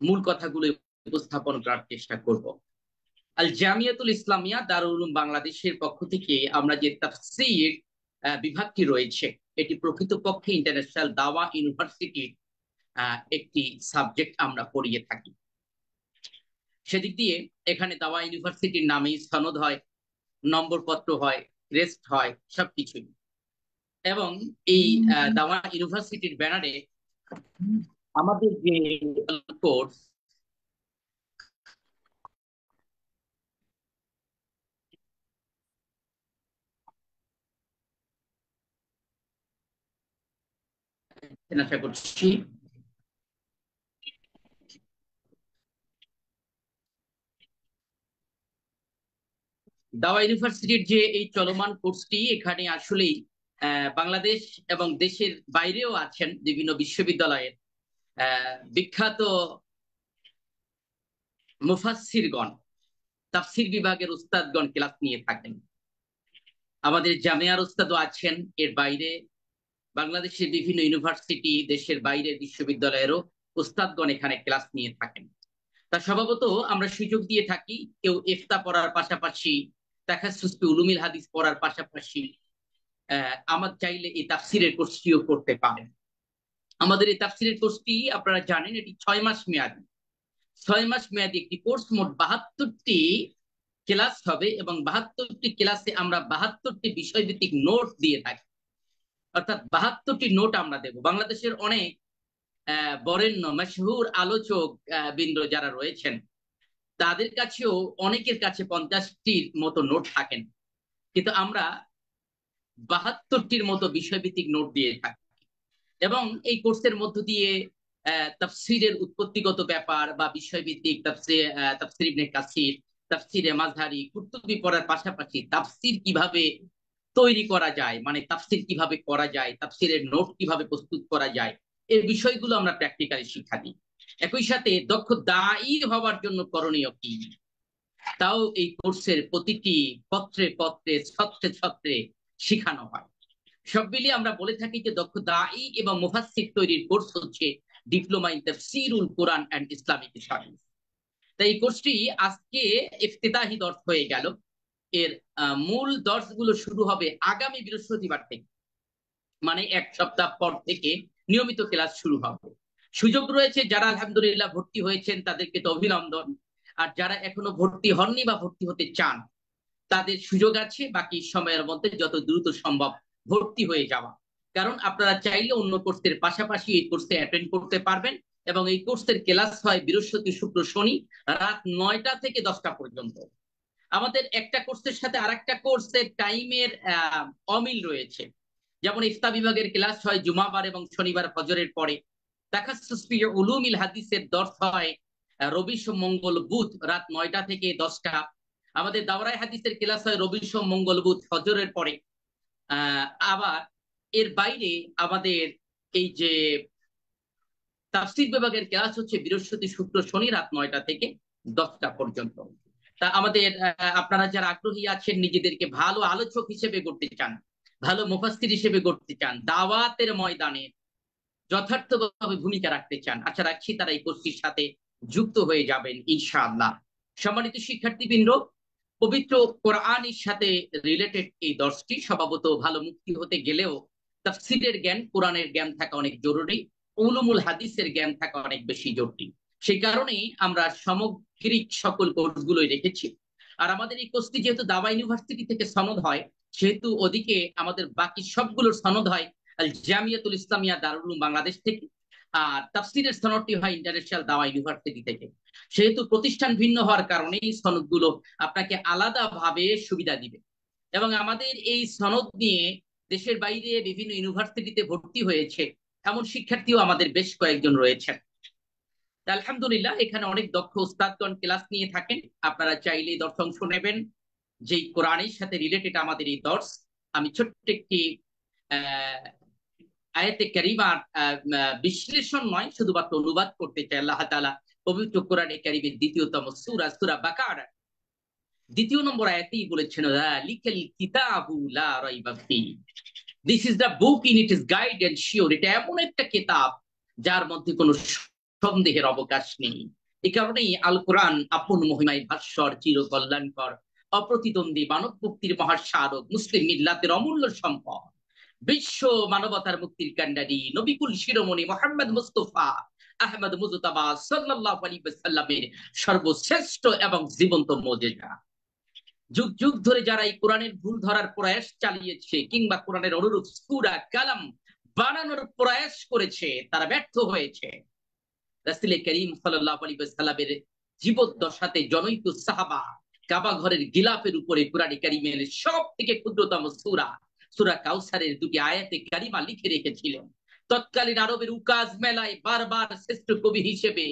মূল কথাগুলো উপস্থাপন করার চেষ্টা করব। আল জামিয়াতুল ইসলামিয়া দারুল উলুম বাংলাদেশের পক্ষ থেকে আমরা যে তাফসীর বিভাগটি রয়েছে, এটি প্রকৃতপক্ষে ইন্টারন্যাশনাল দাওয়া ইউনিভার্সিটির একটি সাবজেক্ট আমরা পড়িয়ে থাকি। সেদিক দিয়ে এখানে দাওয়া ইউনিভার্সিটির নামেই সনদ হয়, নম্বরপত্র হয়, রেস্ট হয়, সবকিছুই। এবং এই দাওয়া ইউনিভার্সিটির ব্যানারে আমাদের যে কোর্স আশা করছি দাওয়া ইউনিভার্সিটির যে এই চলমান কোর্সটি, এখানে আসলেই বাংলাদেশ এবং দেশের বাইরেও আছেন বিভিন্ন বিশ্ববিদ্যালয়ের বিখ্যাত মুফাসসিরগণ, তাফসির বিভাগের উস্তাদগণ ক্লাস নিয়ে থাকেন। আমাদের জামিয়ার উস্তাদও আছেন। এর বাইরে বাংলাদেশের বিভিন্ন ইউনিভার্সিটি, দেশের বাইরের বিশ্ববিদ্যালয়েরও উস্তাদগণ এখানে ক্লাস নিয়ে থাকেন। তা স্বভাবত আমরা সুযোগ দিয়ে থাকি, কেউ ইফতা পড়ার পাশাপাশি, তাখাসসুস ফি উলুমিল হাদিস পড়ার পাশাপাশি আমার চাইলে এই তাফসিরের কোর্সটিও করতে পারেন। আমাদের এই তাফসিরের কোর্সটি আপনারা জানেন, এটি 6 মাস মেয়াদী। 6 মাস মেয়াদী একটি কোর্স, মোট 72টি ক্লাস হবে এবং 72টি ক্লাসে আমরা 72টি বিষয়ভিত্তিক নোট দিয়ে থাকি। অর্থাৎ 72টি নোট আমরা দেব। বাংলাদেশের অনেক বরেণ্য মশহুর আলোচক বৃন্দ যারা রয়েছেন, তাদের কাছেও অনেকের কাছে 50টির মতো নোট থাকেন, কিন্তু আমরা 72টির মতো বিষয়ভিত্তিক নোট দিয়ে থাকি। এবং এই কোর্সের মধ্য দিয়ে তাফসিরের উৎপত্তিগত ব্যাপার বা বিষয়ভিত্তিক তাফসির ইবনে কাসির, তাফসিরে মাযহারি, কুরতুবী পড়ার পাশাপাশি তাফসির কিভাবে তৈরি করা যায়, মানে তাফসির কিভাবে করা যায়, তাফসিরের নোট কিভাবে প্রস্তুত করা যায়, এই বিষয়গুলো আমরা প্র্যাকটিক্যালি শিক্ষা দিই। একই সাথে দক্ষ দায়ী হওয়ার জন্য করণীয় কি, তাও এই কোর্সের প্রতিটি পত্রে পত্রে ছত্রে ছত্রে শিখানো হয়। সব মিলিয়ে আমরা বলে থাকি যে দক্ষ দায়ী এবং মুফাসসির তৈরির কোর্স হচ্ছে diploma in Tafsirul Quran and Islamic studies. তাই এই কোর্সটি আজকে ইফতিতাহি দর্স হয়ে গেল। এর মূল দর্স গুলো শুরু হবে আগামী বৃহস্পতিবার থেকে, মানে 1 সপ্তাহ পর থেকে নিয়মিত ক্লাস শুরু হবে। সুযোগ রয়েছে, যারা আলহামদুলিল্লাহ ভর্তি হয়েছেন তাদেরকে তো অভিনন্দন, আর যারা এখনো ভর্তি হননি বা ভর্তি হতে চান তাদের সুযোগ আছে বাকি সময়ের মধ্যে যত দ্রুত সম্ভব ভর্তি হয়ে যাওয়া। কারণ আপনারা চাইলে অন্য কোর্সের পাশাপাশি এই কোর্সে অ্যাটেন্ড করতে পারবেন। এবং এই কোর্সের ক্লাস হয় বৃহস্পতি, শুক্র, শনি রাত 9টা থেকে 10টা পর্যন্ত। আমাদের একটা কোর্সের সাথে আরেকটা কোর্সের টাইমের অমিল রয়েছে। যেমন ইফতা বিভাগের ক্লাস হয় জুমাবার এবং শনিবার ফজরের পরে। তাখাসসুস ফি উলুমিল হাদিসের দর্স হয় রবি, সোম, মঙ্গল, বুধ রাত 9টা থেকে 10টা। আমাদের দাওরায়ে হাদিসের ক্লাস হয় রবি, সোম, মঙ্গল, বুধ ফজরের পরে। আবার এর বাইরে আমাদের এই যে তাফসীর বিভাগের ক্লাস হচ্ছে বৃহস্পতি, শুক্র, শনি রাত 9টা থেকে 10টা পর্যন্ত। তা আমাদের আপনারা যারা আগ্রহী আছেন, নিজেদেরকে ভালো আলোচক হিসেবে গড়তে চান, ভালো মুফাসসির হিসেবে গড়তে চান, দাওয়াতের ময়দানে যথার্থভাবে ভূমিকা রাখতে চান, আশা রাখছি তারা এই কোর্সটির সাথে যুক্ত হয়ে যাবেন ইনশাআল্লাহ। সম্মানিত শিক্ষার্থীবৃন্দ, পবিত্র কোরআনের সাথে রিলেটেড এই দর্শটি স্বভাবত ভালো মুক্তি হতে গেলেও তাফসীরের জ্ঞান, কোরআনের জ্ঞান থাকা অনেক জরুরি, উলুমুল হাদিসের জ্ঞান থাকা অনেক বেশি জরুরি। সেই কারণেই আমরা সামগ্রিক সকল কোর্সগুলোই রেখেছি। আর আমাদের এই কোর্সটি যেহেতু দাওয়া ইউনিভার্সিটি থেকে সনদ হয়, সেহেতু ওদিকে আমাদের বাকি সবগুলোর সনদ হয় আল জামিয়াতুল ইসলামিয়া দারুল উলুম বাংলাদেশ থেকে, আর তাফসীরের সনদটি হয় ইন্টারন্যাশনাল দাওয়া ইউনিভার্সিটি থেকে। সেহেতু প্রতিষ্ঠান ভিন্ন হওয়ার কারণে এই সনদগুলো আপনাকে আলাদাভাবে সুবিধা দিবে। এবং আমাদের এই সনদ নিয়ে দেশের বাইরে বিভিন্ন ইউনিভার্সিটিতে ভর্তি হয়েছে এমন শিক্ষার্থীও আমাদের বেশ কয়েকজন রয়েছেন। আলহামদুলিল্লাহ, এখানে অনেক দক্ষ উস্তাদগণ ক্লাস নিয়ে থাকেন। আপনারা চাইলে দর্শ অংশ নেবেন। যেই কোরআনের সাথে রিলেটেড আমাদের এই দর্স, আমি ছোট্ট একটি আয়াতে কারিমার বিশ্লেষণ নয়, শুধুমাত্র অনুবাদ করতে চাই। আল্লাহ তাআলা পবিত্র কোরআনে কারিমের 2তম সূরা, সূরা বাকারা 2 নম্বর আয়াতেই বলেছেন, যালিকাল কিতাবু লা রাইবা ফি, this is the book in it is guide and sure. এটা এমন একটা কিতাব যার মধ্যে কোনো সন্দেহের অবকাশ নেই। এই কারণেই আল কোরআন আপন মহিমায় ভাস্বর, চির কল্যাণকর, অপ্রতিদ্বন্দ্বী, মানব মুক্তির মহাস্মারক, মুসলিম মিল্লাতের অমূল্য সম্পদ, বিশ্ব মানবতার মুক্তির কান্ডারি, নবিকুল শিরোমণি মোহাম্মদ মুস্তাফা আহমদ মুজতবা সাল্লাল্লাহু আলাইহি ওয়াসাল্লামের সর্বশ্রেষ্ঠ এবং জীবন্ত মুজিজা। যুগ যুগ ধরে যারা এই কোরআনের ভুল ধরার প্রয়াস চালিয়েছে কিংবা কোরআনের অনুরূপ সূরা কালাম বানানোর প্রয়াস করেছে, তারা ব্যর্থ হয়েছে। রাসূল করিম সাল্লাল্লাহু আলাইহি ওয়াসাল্লামের জীবদ্দশাতে জনৈক সাহাবা কাবা ঘরের গিলাফের উপরে কোরআন কারীমের সবথেকে ক্ষুদ্রতম সূরা, সূরা কাউসারের 2টি আয়াতে কারিমা লিখে রেখেছিলেন। তৎকালীন আরবের উকাজ মেলায় বারবার শ্রেষ্ঠ কবি হিসেবে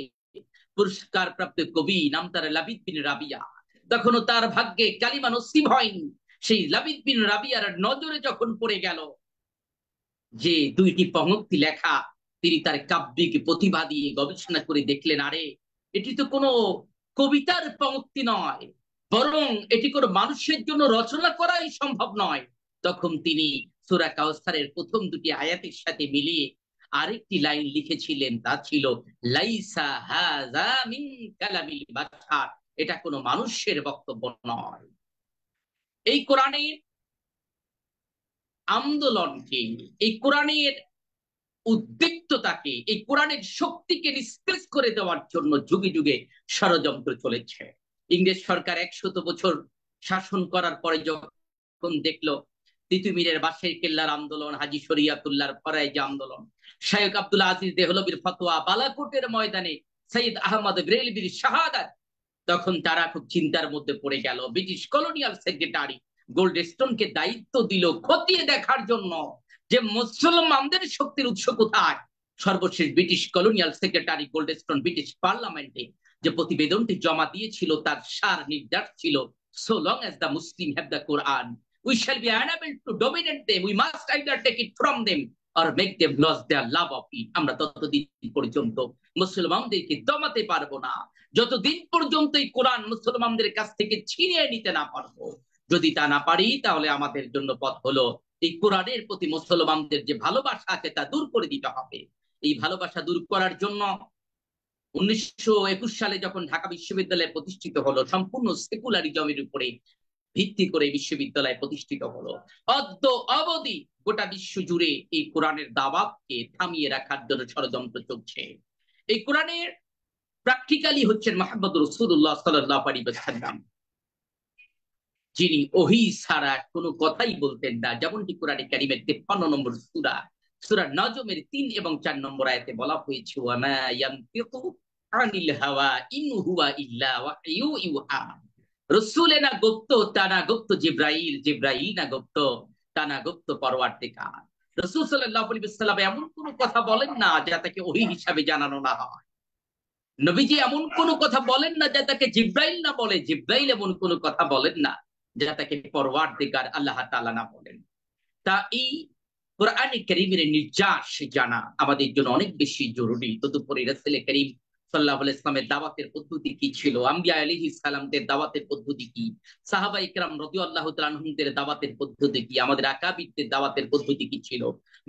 পুরস্কার প্রাপ্ত কবি নাম তার লাবিদ বিন রাবিয়া। তখনও তার ভাগ্যে কালিমা নসিব হয়নি। সেই লাবিদ বিন রাবিয়ার নজরে যখন পড়ে গেল যে দুইটি পঙ্ক্তি লেখা, তিনি তার কাব্যিক প্রতিভা দিয়ে গবেষণা করে দেখলেন, আরে এটি তো কোনো কবিতার পঙ্ক্তি নয়, বরং এটি কোনো মানুষের জন্য রচনা করাই সম্ভব নয়। তখন তিনি সূরা কাউসারের প্রথম দুটি আয়াতের সাথে মিলিয়ে আরেকটি লাইন লিখেছিলেন, তা ছিল লাইসা হাযা মিন কালামিল বাশার, এটা কোনো মানুষের বক্তব্য নয়। এই কোরআনের আন্দোলনকে, এই কোরআনের উদ্দীপ্ততাকে, এই কোরআনের শক্তিকে নিস্তেজ করে দেওয়ার জন্য যুগে যুগে ষড়যন্ত্র চলেছে। ইংরেজ সরকার 100 বছর শাসন করার পরে যখন দেখলো তিতুমিরের বাঁশের কেল্লার আন্দোলন, হাজী শরিয়াতুল্লাহর ফরায়েজি আন্দোলন, শায়খ আব্দুল আজিজ দেহলভির ফতোয়া, বালাকোটের ময়দানে সৈয়দ আহমদ বেরেলভির শাহাদাত, তখন তারা খুব চিন্তার মধ্যে পড়ে গেল। ব্রিটিশ কলোনিয়াল সেক্রেটারি গোল্ডস্টোনকে দায়িত্ব দিল খতিয়ে দেখার জন্য যে মুসলমানদের শক্তির উৎস কোথায়। সর্বশেষ British colonial secretary Goldstone British পার্লামেন্টে যে প্রতিবেদনটি জমা দিয়েছিল, তার সার নির্দেশ ছিল, so long as the Muslim have the Quran, we shall be unable to dominate them, we must either take it from them or make them lose their love of it। আমরা ততদিন পর্যন্ত মুসলমানদেরকে দমাতে পারবো না যতদিন পর্যন্ত এই কোরআন মুসলমানদের কাছ থেকে ছিনিয়ে নিতে না পারবো। যদি তা না পারি, তাহলে আমাদের জন্য পথ হলো এই কোরআনের প্রতি মুসলমানদের যে ভালোবাসা আছে তা দূর করে দিতে হবে। এই ভালোবাসা দূর করার জন্য 1921 সালে যখন ঢাকা বিশ্ববিদ্যালয় প্রতিষ্ঠিত হলো, সম্পূর্ণ সেকুলারিজমের উপরে ভিত্তি করে বিশ্ববিদ্যালয় প্রতিষ্ঠিত হলো। অদ্য অবধি গোটা বিশ্ব জুড়ে এই কোরআনের দাওয়াতকে থামিয়ে রাখার জন্য ষড়যন্ত্র চলছে। এই কোরআনের প্র্যাকটিক্যালি হচ্ছেন মুহাম্মদ রাসূলুল্লাহ সাল্লাল্লাহু আলাইহি ওয়াসাল্লাম, যিনি ওহী ছাড়া কোনো কথাই বলতেন না। যেমনটি কোরআনে কারীমের 53 নম্বর সূরা, সূরা নজমের 3 এবং 4 নম্বর আয়াতে বলা হয়েছে, ওয়া মা ইয়ানতিকু আনিল হাওয়া ইন হুয়া ইল্লা ওয়াহয়ু ইউহা। রাসূলে না গুপ্ত, তা না গুপ্ত জিবরাইল, জিবরাইল না গুপ্ত, তা না গুপ্ত পরওয়ারদিগার। রাসূল সাল্লাল্লাহু আলাইহি ওয়াসাল্লাম এমন কোনো কথা বলেন না যা তাকে ওহী হিসাবে জানানো না হয়। নবীজি এমন কোনো কথা বলেন না যা তাকে জিবরাইল না বলে, জিবরাইল এমন কোনো কথা বলেন না যা তাকে পরওয়ারদিগার আল্লাহ তাআলা না বলেন। তা এই কোরআনে কারীমের নির্যাস জানা আমাদের জন্য অনেক বেশি জরুরি। তদুপরি রাসূল করিম সাল্লাল্লাহু আলাইহি ওয়াসাল্লামের দাওয়াতের পদ্ধতি কি ছিল, আম্বিয়া আলাইহিস সালামদের দাওয়াতের পদ্ধতি কি, সাহাবায়ে কেরাম রাদিয়াল্লাহু তাআলা আনহুমদের দাওয়াতের পদ্ধতি কি, আমাদের আকাবিরদের দাওয়াতের পদ্ধতি কি ছিল,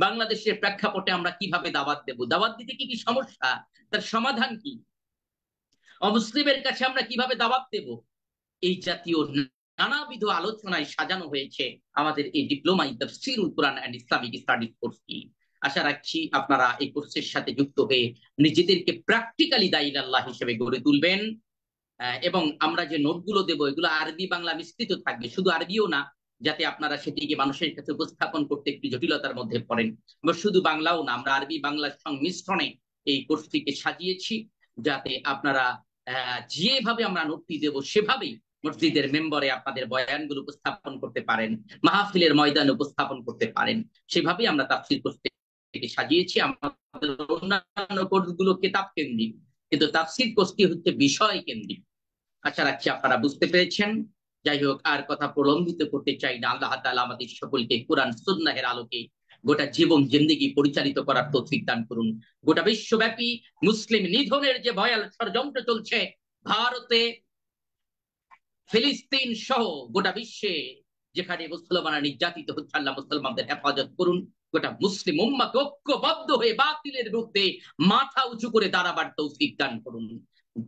বাংলাদেশের প্রেক্ষাপটে আমরা কিভাবে দাওয়াত দেব, দাওয়াত দিতে কি কি সমস্যা, তার সমাধান কি, অমুসলিমের কাছে আমরা কিভাবে দাওয়াত দেব, এই জাতীয় নানাবিধ আলোচনায় সাজানো হয়েছে আমাদের এই diploma in Tafsirul Quran and Islamic studies কোর্সটি। আশা রাখছি আপনারা এই কোর্সের সাথে যুক্ত হয়ে নিজেদেরকে প্র্যাকটিক্যালি দায়ীরাল্লাহ হিসেবে গড়ে তুলবেন। এবং আমরা যে নোটগুলো দেবো এগুলো আরবি বাংলা মিশ্রিত থাকবে, শুধু আরবিও না, যাতে আপনারা সেটিকে মানুষের কাছে উপস্থাপন করতে একটু জটিলতার মধ্যে পড়েন। আমরা শুধু বাংলাও না, আমরা আরবি বাংলার সংমিশ্রণে এই কোর্সটিকে সাজিয়েছি, যাতে আপনারা যেভাবে আমরা নোটটি দেবো সেভাবেই মসজিদের মেম্বরে আপনাদের বয়ানগুলো উপস্থাপন করতে পারেন, মাহফিলের ময়দানে উপস্থাপন করতে পারেন। সেভাবেই আমরা তাফসীর কোর্সটিকে সাজিয়েছি। আমাদের অন্যান্য কোর্সগুলো কিতাব কেন্দ্রিক, কিন্তু তাফসীর কোর্সটি হচ্ছে বিষয় কেন্দ্রিক। আশা রাখছি আপনারা বুঝতে পেরেছেন। যাই হোক, আর কথা প্রলম্বিত করতে চাই না। আল্লাহ তাআলা আমাদের সকলকে কোরআন সুন্নাহের আলোকে গোটা জীবন জিন্দেগি পরিচালিত করার তৌফিক দান করুন। গোটা বিশ্বব্যাপী মুসলিম নিধনের যে ভয়াল ষড়যন্ত্র চলছে, ভারতে, ফিলিস্তিন সহ গোটা বিশ্বে যেখানে মুসলমানরা নির্যাতিত হচ্ছে, আল্লাহ মুসলমানদের হেফাজত করুন। গোটা মুসলিম উম্মাহকে ঐক্যবদ্ধ হয়ে বাতিলের বিরুদ্ধে মাথা উঁচু করে দাঁড়াবার তৌফিক দান করুন।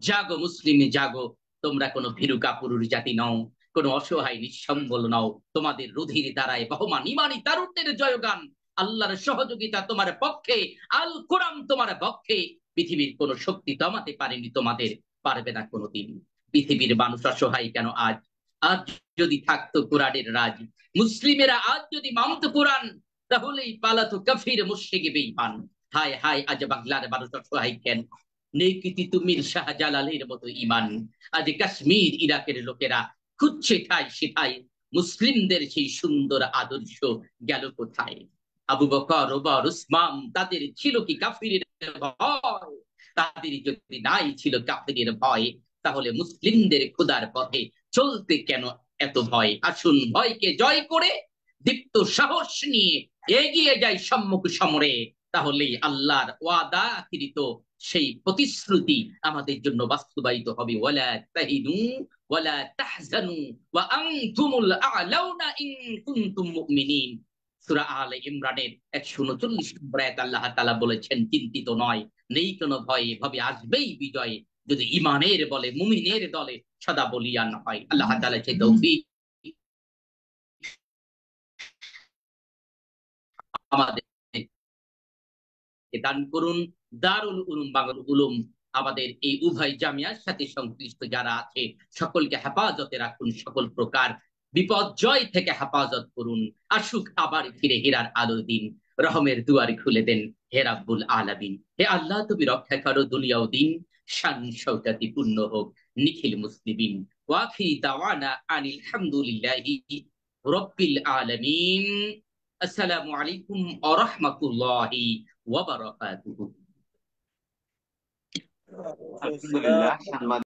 জাগো মুসলিম জাগো, তোমরা কোনো ভীরু কাপুরুর জাতি নও, কোনো অসহায় নিঃসম্বল নও। তোমাদের রুধির দ্বারায় বহমান ইমানি তারুণ্যের জয়গান, আল্লাহর সহযোগিতা তোমার পক্ষে, আল কোরআন তোমার পক্ষে। পৃথিবীর কোন শক্তি দমাতে পারেনি, তোমাদের পারবে না কোনোদিন। পৃথিবীর মানুষ অসহায় কেন আজ? আজ যদি থাকতো কোরআনের রাজ, মুসলিমেরা আজ যদি মানত কোরআন, তাহলেই পালাতো কাফির মুশরিক বেঈমান। হায় হায়, আজ বাংলার মানুষ অসহায় কেন? নেই কি তিতুমির শাহজালালের মতো ইমান? আজ কাশ্মীর ইরাকের লোকেরা খুঁজছে ঠাই সেঠাই, মুসলিমদের সেই সুন্দর আদর্শ গেল কোথায়? আবু বকর, ওমর, উসমান, তাদের ছিল কি কাফিরের ভয়? তাদের যদি নাই ছিল কাফিরের ভয়, তাহলে মুসলিমদের খোদার পথে চলতে কেন এত ভয়? আসুন ভয়কে জয় করে দীপ্ত সাহস নিয়ে এগিয়ে যাই সম্মুখ সমরে। তাহলেই আল্লাহর ওয়াদাকৃত সেই প্রতিশ্রুতি আমাদের জন্য বাস্তবায়িত হবে। ওয়ালা তাহিনু ওয়ালা তাহজানু ওয়া আনতুমুল আ'লাউনা ইন কুনতুম মুমিনিন। সূরা আলে ইমরানের 139 নম্বর আয়াত আল্লাহ তাআলা বলেছেন, চিন্তিত নয়, নেই কোনো ভয়, এভাবে আসবেই বিজয় যদি ইমানের বলে, মুমিনের দলে সদা বলিয়ান হয়। আল্লাহ তাআলা সেই তৌফিক আমাদের দান করুন। দারুল উলুম বাংলার উলুম আমাদের এই উভয় জামিয়ার সাথে সংশ্লিষ্ট যারা আছে সকলকে হেফাজতে রাখুন, সকল প্রকার বিপর্যয় থেকে হেফাজত করুন। আসুক আবার ফিরে হীরার আলো দিন, রহমের দুয়ার খুলে দেন হে রাব্বুল আলামিন। হে আল্লাহ, তুমি রক্ষা করো দুনিয়া ও দিন, শান শৌকতি পূর্ণ হোক নিখিল মুসলিমিন। ওয়াখিরি দাওয়ানা আনিল হামদুলিল্লাহি রাব্বিল আলামিন। আসসালামু আলাইকুম ওয়া রাহমাতুল্লাহি ওয়া বারাকাতুহু। আলহামদুলিল্লাহ।